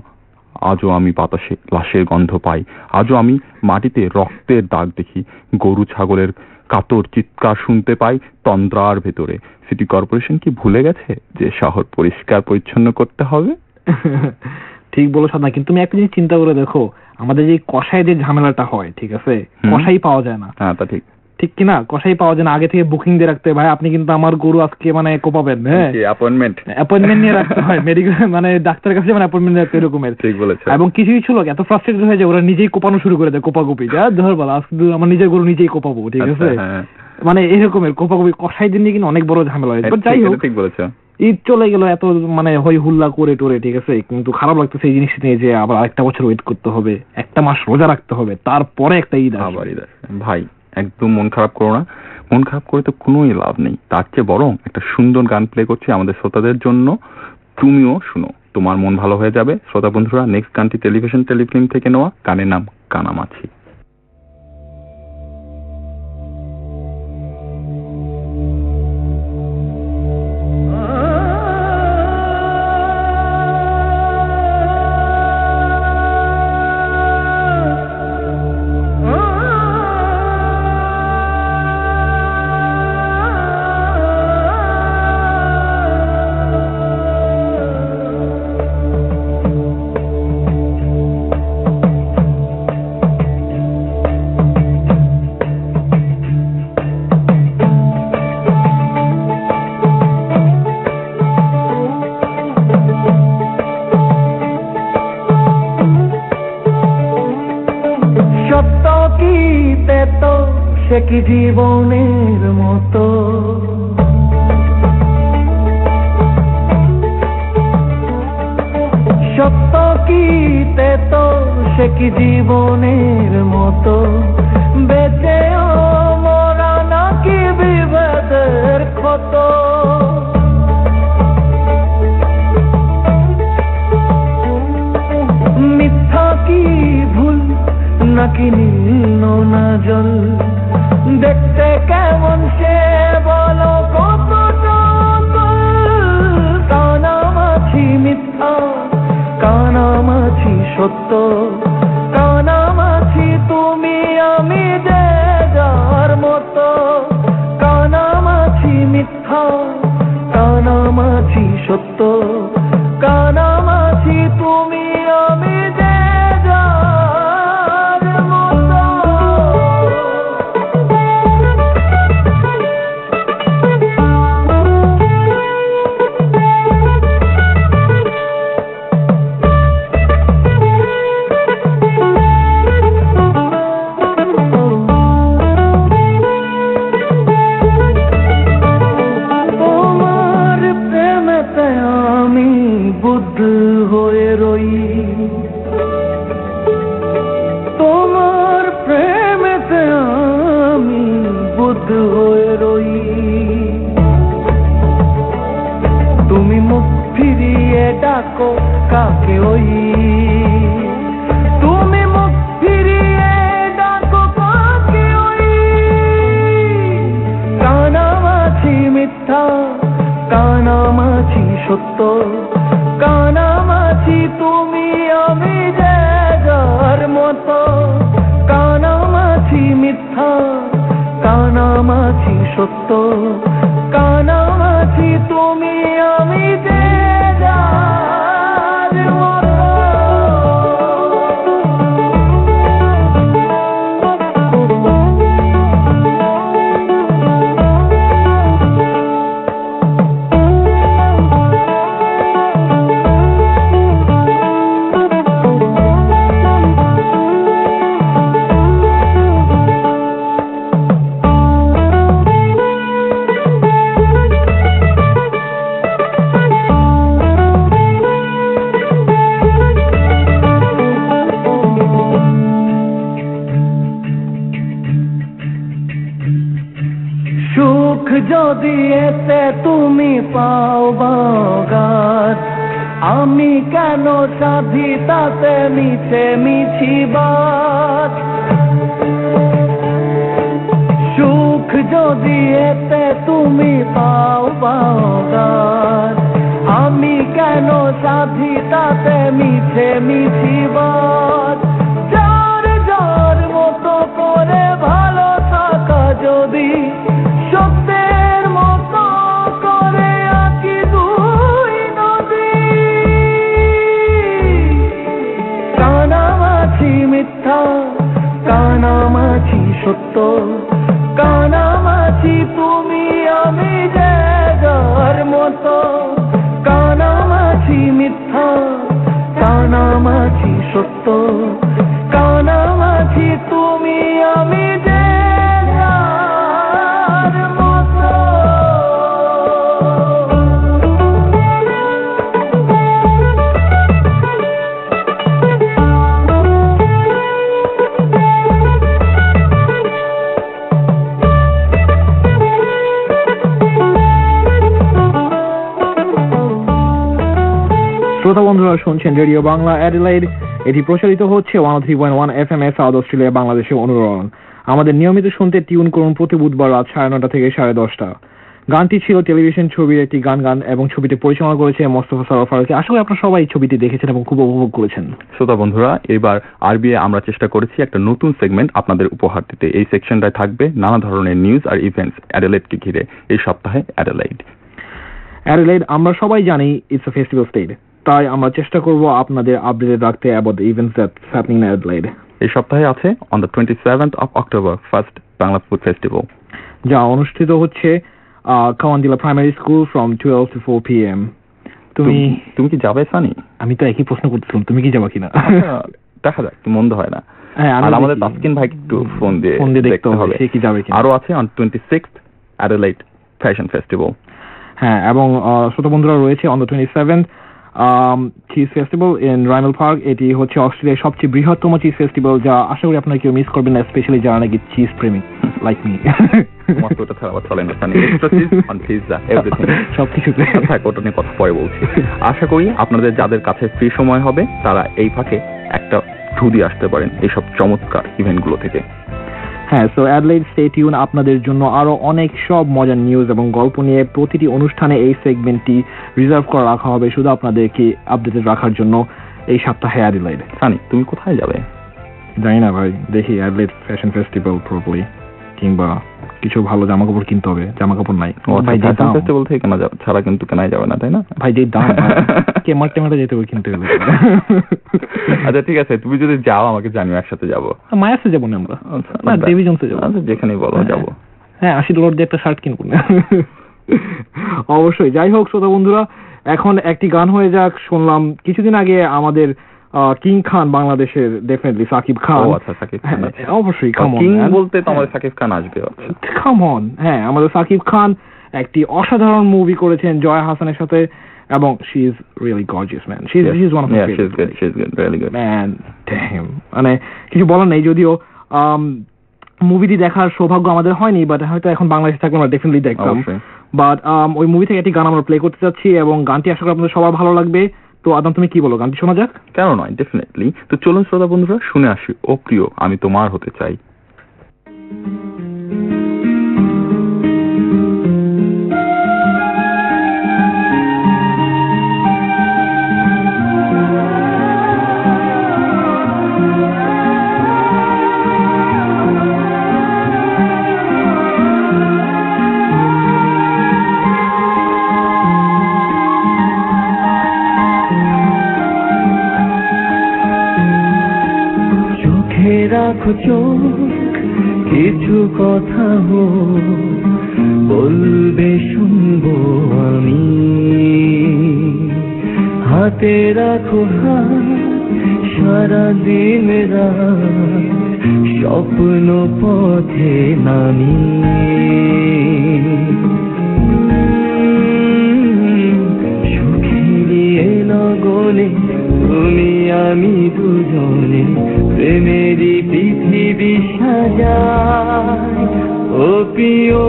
আজও আমি বাতাসে লাশের গন্ধ পাই, আজও আমি মাটিতে রক্তের দাগ দেখি, গরু ছাগলের কাতর চিৎকার শুনতে পাই তন্দ্রার ভেতরে। সিটি কর্পোরেশন কি ভুলে গেছে যে শহর পরিষ্কার পরিচ্ছন্ন করতে হবে? ঠিক বলো সাদা, কিন্তু তুমি একটা জিনিস চিন্তা করে দেখো, আমাদের যে কসাইদের ঝামেলাটা হয়, ঠিক আছে, কসাই পাওয়া যায় না। হ্যাঁ তা ঠিক, ঠিক কিনা? কসাই পাওয়া যায় না, আগে থেকে বুকিং দিয়ে রাখতে হয়, ভাই আপনি কিন্তু আমার গরু আজকে মানে কোপাবেন, হ্যাঁ অ্যাপয়েন্টমেন্ট নিয়ে রাখতে হয়, মেডিকেল মানে ডাক্তারের কাছে মানে অ্যাপয়েন্টমেন্ট রাখতে, এরকমের। ঠিক বলেছো। এবং কিছু কিছু লোক এত ফ্রাস্ট্রেটেড হয়ে যায় ওরা নিজেই কোপানো শুরু করে দেয়, কোপাকুপি, যা ধর বলা আজকে আমার নিজের গরু নিজেই কোপাবো, ঠিক আছে, মানে এরকমের কোপাকুপি। কসাইদের নিয়ে কিন্তু অনেক বড় ঝামেলা হয়। যাই হোক, ঠিক বলেছো। ঈদ চলে গেল এত মানে হই হুল্লা করে টোরে, ঠিক আছে, কিন্তু খারাপ লাগতো সেই জিনিসটা নিয়ে যে আবার আরেকটা বছর ওয়েট করতে হবে, একটা মাস রোজা রাখতে হবে, তারপরে একটা ঈদ আবার ঈদ। ভাই একদম মন খারাপ করো না, মন খারাপ করে তো কোনোই লাভ নেই। তার চেয়ে বরং একটা সুন্দর গান প্লে করছি আমাদের শ্রোতাদের জন্য, তুমিও শুনো, তোমার মন ভালো হয়ে যাবে। শ্রোতা বন্ধুরা, নেক্সট গানটি টেলিফিল্ম থেকে নেওয়া, গানের নাম কানামাছি। সে কি জীবনের মতো, সত্য কি তেতো, সে কি জীবনের মতো, বেঁচেও মরা নাকি বিভেদের ক্ষত। মিথ্যা কি ভুল নাকি নীল না জল, দেখতে কেমন সে বলো কত কানামাছি মিথ্যা, কানামাছি সত্য, কানামাছি তুমি আমি যে যার মতো, কানামাছি মিথ্যা, কানামাছি সত্য, কানামাছি তুমি আমি যে যার মতো। হয়ে রই, তোমার প্রেমেতে আমি বুদ্ধ হয়ে রই। তুমি মুখ ফিরিয়ে ডাকো কাকে ওই, তুমি মিথ্যা কানামাছি সত্য কানামাছি তুমি আমি যে যার মতো কানামাছি মিথ্যা কানামাছি সত্য কানামাছি তুমি আমি যে যার মতো সুখ যদি এতে তুমি পাও বাগাত আমি কেন সাধি তাতে মিছে মিছি বাত সুখ যদি এতে তুমি পাও বাগাত আমি কেন সাধি তাতে মিছে মিছি বাত যার যার মতো করে ভালো থাকা যদি সত্যের মতো করে আঁকি দুই নদী কানামাছি মিথ্যা কানামাছি সত্য কানামাছি তুমি আমি যে যার মতো কানামাছি মিথ্যা কানামাছি সত্য কানামাছি তুমি আমি যে শ্রোতা বন্ধুরা শুনছেন রেডিও বাংলা অ্যাডিলেইড। এটি প্রচারিত হচ্ছে 103.1 FM সাউথ অস্ট্রেলিয়া বাংলাদেশে অনুরণ। আমাদের নিয়মিত শুনতে টিউন করুন প্রতি বুধবার রাত 9:30 থেকে 10:30। গানটি ছিল টেলিভিশন ছবির একটি গান এবং ছবিটি পরিচালনা করেছে মোস্তফা সরোয়ার ফারুকী। আশা করি আপনারা সবাই ছবিটি দেখেছেন এবং খুব উপভোগ করেছেন। শ্রোতা বন্ধুরা, এবার আরবিএ আমরা চেষ্টা করেছি একটা নতুন সেগমেন্ট আপনাদের উপহার দিতে। এই সেকশনটায় থাকবে নানা ধরনের নিউজ আর ইভেন্টস অ্যাডিলেইডকে ঘিরে। এই সপ্তাহে অ্যাডিলেইড আমরা সবাই জানি ইটস আ ফেস্টিভ্যাল স্টেট, তাই আমরা চেষ্টা করব আপনাদের আপডেটেড রাখতে about the events that's happening in Adelaide. এই সপ্তাহে আছে on the 27th of October first Bangla food festival, যা অনুষ্ঠিত হচ্ছে কাওয়ান্দিলা primary school from 12 to 4 p.m. তুমি কি যাবে সানি? আমি তো একই প্রশ্ন করতেছিলাম, তুমি কি যাবা কিনা? দেখা যাক, মন্দ হয় না। আর আমাদের তাসকিন ভাই একটু ফোন দিয়ে দেখতে হবে সে কি যাবে কিনা। আরো আছে on 26th Adelaide fashion festival. হ্যাঁ, এবং শ্রোতা বন্ধুরা রয়েছে on the 27th cheese festival in Rymill park. এটি হচ্ছে অস্ট্রেলিয়ার সবচেয়ে বৃহত্তম চিজ ফেস্টিভ্যাল, যা আশা করি আপনারা কেউ মিস করবেন না, স্পেশালি যারা নাকি চিজ প্রেমিক লাইক মি। সবকিছুতে ওটা নিয়ে কথা পরে বলছি। আশা করি আপনাদের যাদের কাছে ফ্রি সময় হবে তারা এই ফাঁকে একটা ঢু দিয়ে আসতে পারেন এইসব চমৎকার ইভেন্টগুলো থেকে। হ্যাঁ, সো অ্যাডিলেইড স্টে টিউন, আপনাদের জন্য আরো অনেক সব মজার নিউজ এবং গল্প নিয়ে প্রতিটি অনুষ্ঠানে এই সেগমেন্টটি রিজার্ভ করে রাখা হবে শুধু আপনাদেরকে আপডেটেড রাখার জন্য এই সপ্তাহে অ্যাডিলেইড। সানি, তুমি কোথায় যাবে? জানি না ভাই, দেখি অ্যাডিলেইড ফ্যাশন ফেস্টিভ্যাল প্রপারলি, কিংবা কিছু ভালো জামা কাপড় কিনতে হবে, জামা কাপড় নাই ভাই। ফ্যাশন ফেস্টিভ্যাল থেকে কেনা যাবে, ছাড়া কিন্তু কেনাই যাবে না, তাই না ভাই? যে দাম কেমার টেমারে যেতে হবে কিনতে গেলে। আচ্ছা ঠিক আছে, তুমি যদি যাও আমাকে জানিও, একসাথে যাবো। মায়াসে যাবো না আমরা, না ডেভি জোনসে যাবো। আচ্ছা, যেখানেই বলো যাবো। হ্যাঁ, $80 দিয়ে একটা শার্ট কিনবো না। অবশ্যই। যাই হোক শ্রোতা বন্ধুরা, এখন একটি গান হয়ে যাক। শুনলাম কিছুদিন আগে আমাদের কিং খান বাংলাদেশের, ডেফিনেটলি সাকিব খান। আচ্ছা, সাকিব খান অবশ্যই। কিং বলতে তো আমাদের সাকিব খান আসবে। Come on. হ্যাঁ, আমাদের সাকিব খান একটি অসাধারণ মুভি করেছেন জয়া হাসানের সাথে, এবং she is really gorgeous man. She is one of my favourite. She is good, really good man. Damn, মানে কিছু বলার নেই। যদিও মুভিটি দেখার সৌভাগ্য আমাদের হয়নি, বাট হয়তো এখন বাংলাদেশে থাকলে আমরা ডেফিনেটলি দেখতাম। বাট ওই মুভি থেকে একটি গান আমরা প্লে করতে যাচ্ছি, এবং গানটি আশা করি আপনাদের সবার ভালো লাগবে। তো আদম, তুমি কি বলো, গানটি শোনা যাক? কেন নয়, ডেফিনেটলি। তো চলুন শ্রোতা বন্ধুরা শুনে আসি ও প্রিয় আমি তোমার হতে চাই। রাখো চোখ, কিছু কথা বলবে শুনবো আমি। হাতে রাখো হাত, সারাদিন রাত স্বপ্ন পথে নামি। সুখেরই লগনে তুমি আমি দুজনে প্রেমেরই পৃথিবী সাজাই। ও প্রিয়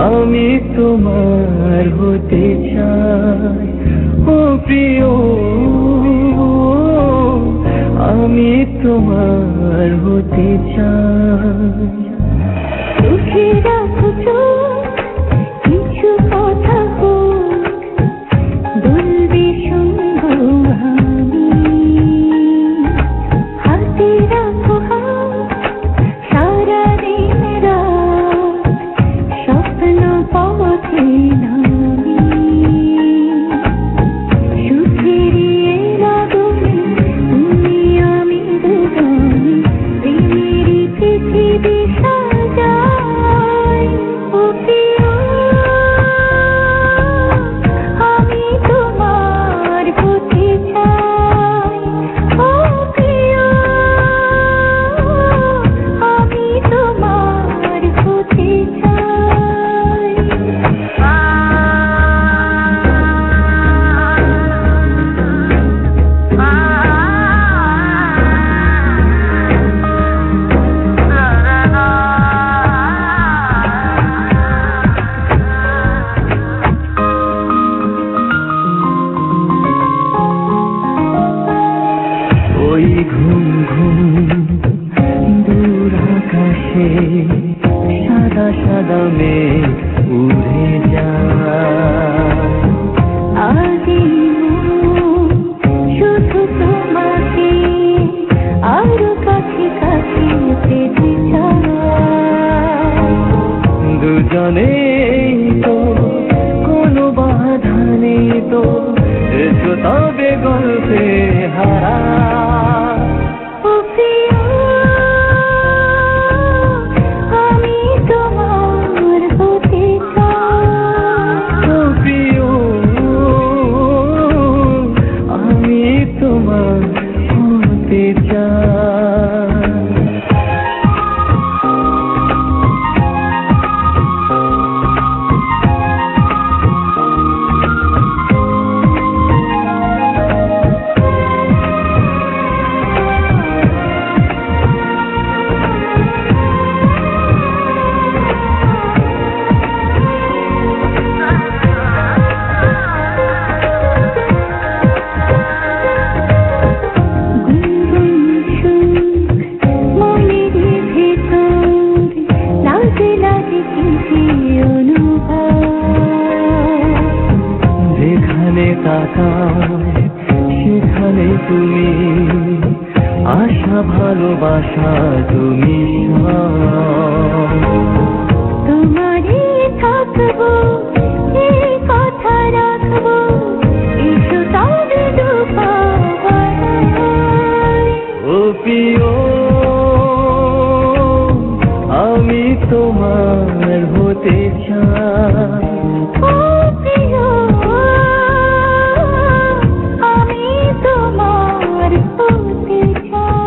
আমি তোমার হতে চাই। ও প্রিয় আমি তোমার হতে চাই। সুখে রাখো চোখ, কিছু কথা বলবি শুনবো আমি। হাতে রাখো হাত, সারাদিন রাত স্বপ্ন পথে নামি। সুখেরই লগনে তুমি আমি দুজনে প্রেমেরই পৃথিবী সাজাই। ও প্রিয় আমি তোমার হতে চাই। ও প্রিয় আমি তোমার হতে চাই। ওই ঘুম ঘুম দূর আকাশে সাদা সাদা মেঘ উড়ে যায়। আজি শুধু তোমাকে আরো কাছে কাছে পেতে চাই। দুজনে তো কোনো বাধা নেই তো, এসো তবে গল্পে হারা। ও প্রিয় আমি তোমার হতে চাই। ও প্রিয় আমি তোমার হতে চাই। যেখানে তাকাই সেখানে তুমি, আশা ভালোবাসা তুমি তোমারই থাকবো, এই কথা রাখবো, এসো তবে দুপায়। ও প্রিয় আমি তোমার হতে চাই। ও প্রিয় আমি তোমার হতে চাই।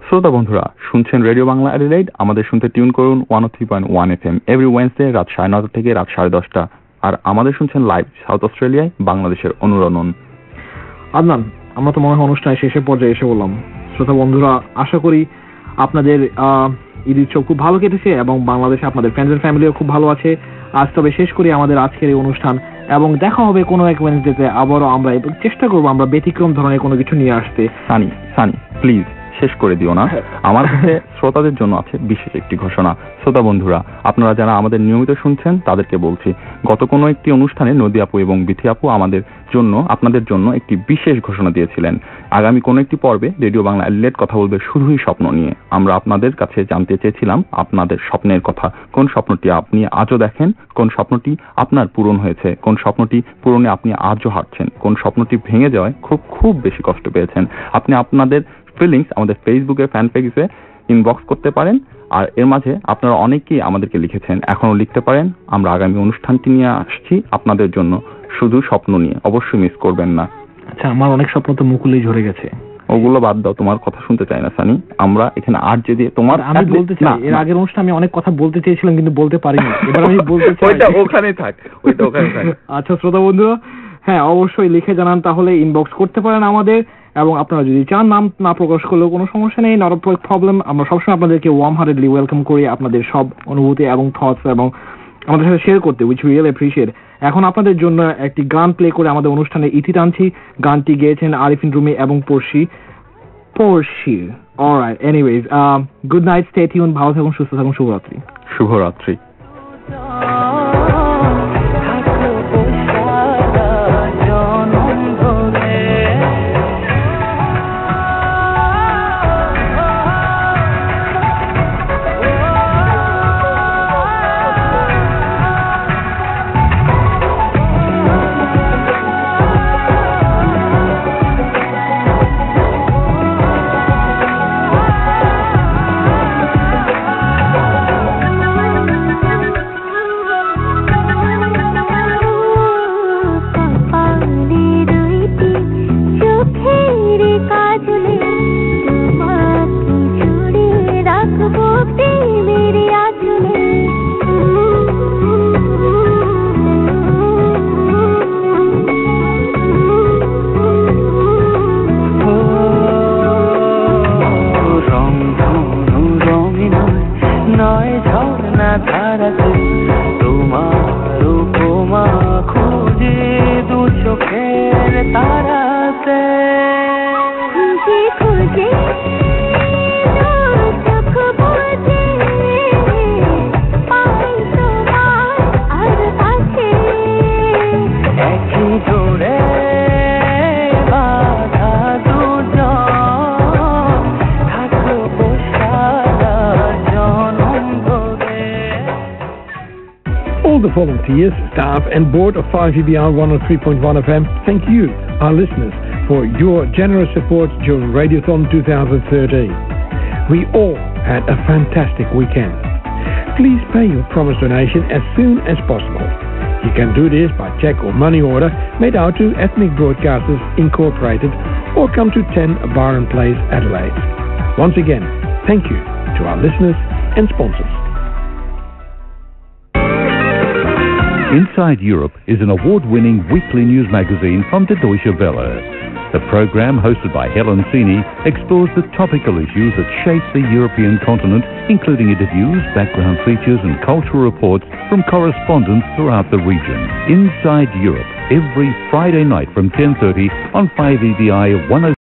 শ্রোতা বন্ধুরা, শুনছেন রেডিও বাংলা অ্যাডিলেইড। আমাদের শুনতে টিউন করুন 103.1 FM এভরি ওয়েডনেসডে রাত 9:30 থেকে রাত 10:30। আর আমাদের শুনছেন লাইভ সাউথ অস্ট্রেলিয়ায় বাংলাদেশের অনুরণন। আদনান, আমরা তো মনে হয় অনুষ্ঠানের শেষের পর্যায়ে এসে বললাম। শ্রোতা বন্ধুরা, আশা করি আপনাদের ঈদ উৎসব খুব ভালো কেটেছে এবং বাংলাদেশে আপনাদের ফ্রেন্ডস এন্ড ফ্যামিলিও খুব ভালো আছে। আজ তবে শেষ করি আমাদের আজকের এই অনুষ্ঠান এবং দেখা হবে কোনো এক ওয়েডনেসডেতে। আবারও আমরা চেষ্টা করবো আমরা ব্যতিক্রম ধরনের কোনো কিছু নিয়ে আসতে। সানি প্লিজ শেষ করে দিও না। আমার কাছে শ্রোতাদের জন্য আছে বিশেষ একটি ঘোষণা। শ্রোতা বন্ধুরা, আপনারা যারা আমাদের নিয়মিত শুনছেন তাদেরকে বলছি, গত কোনো একটি অনুষ্ঠানে নদী আপু এবং বিথি আপু আপনাদের জন্য একটি বিশেষ ঘোষণা দিয়েছিলেন। আগামী কোন একটি পর্বে রেডিও বাংলা অ্যাডিলেড কথা বলবে শুধুই স্বপ্ন নিয়ে। আমরা আপনাদের কাছে জানতে চেয়েছিলাম আপনাদের স্বপ্নের কথা। কোন স্বপ্নটি আপনি আজও দেখেন, কোন স্বপ্নটি আপনার পূরণ হয়েছে, কোন স্বপ্নটি পূরণে আপনি আজও হাঁটছেন, কোন স্বপ্নটি ভেঙে যাওয়ায় খুব বেশি কষ্ট পেয়েছেন। আপনি আপনাদের ফিলিংস আমাদের ফেসবুকে ফ্যান পেজে ইনবক্স করতে পারেন। আর এর মাঝে আপনারা অনেকেই আমাদেরকে লিখেছেন, এখনো লিখতে পারেন। আমরা আগামী অনুষ্ঠানটি নিয়ে আসছি আপনাদের জন্য শুধু স্বপ্ন নিয়ে, অবশ্যই মিস করবেন না। আচ্ছা, আমার অনেক স্বপ্ন তো মুকুলেই ঝরে গেছে। ওগুলো বাদ দাও, তোমার কথা শুনতে চাই না সানি। আমরা এখানে আর যদি তোমার আমি বলতে চাই, এর আগের অনুষ্ঠানে আমি অনেক কথা বলতে চেয়েছিলাম কিন্তু বলতে পারিনি, এবার আমি বলতে চাই। ওইটা ওখানে থাক। আচ্ছা শ্রোতা বন্ধুরা, হ্যাঁ অবশ্যই লিখে জানান, তাহলে ইনবক্স করতে পারেন আমাদের। এবং আপনারা যদি চান নাম না প্রকাশ করলেও কোনো সমস্যা নেই, নট আ প্রবলেম। আমরা সবসময় আপনাদেরকে ওয়ার্ম হার্টেডলি ওয়েলকাম করি আপনাদের সব অনুভূতি এবং থটস এবং আমাদের সাথে শেয়ার করতে, উইচ উই রিয়েলি অ্যাপ্রিশিয়েট। এখন আপনাদের জন্য একটি গান প্লে করে আমাদের অনুষ্ঠানে ইতি টানছি। গানটি গেয়েছেন আরিফিন রুমি এবং Porshi. Alright, anyways, good night, stay tune, ভালো থাকুন, সুস্থ থাকুন, শুভরাত্রি। শুভরাত্রি। Volunteers, staff and board of 5EBR 103.1 FM thank you, our listeners, for your generous support during Radiothon 2013. We all had a fantastic weekend. Please pay your promised donation as soon as possible. You can do this by cheque or money order made out to Ethnic Broadcasters Incorporated or come to 10 Byron Place, Adelaide. Once again, thank you to our listeners and sponsors. Inside Europe is an award-winning weekly news magazine from the Deutsche Welle. The program, hosted by Helen Sini, explores the topical issues that shape the European continent, including interviews, background features and cultural reports from correspondents throughout the region. Inside Europe, every Friday night from 10:30 on 5EBI 103.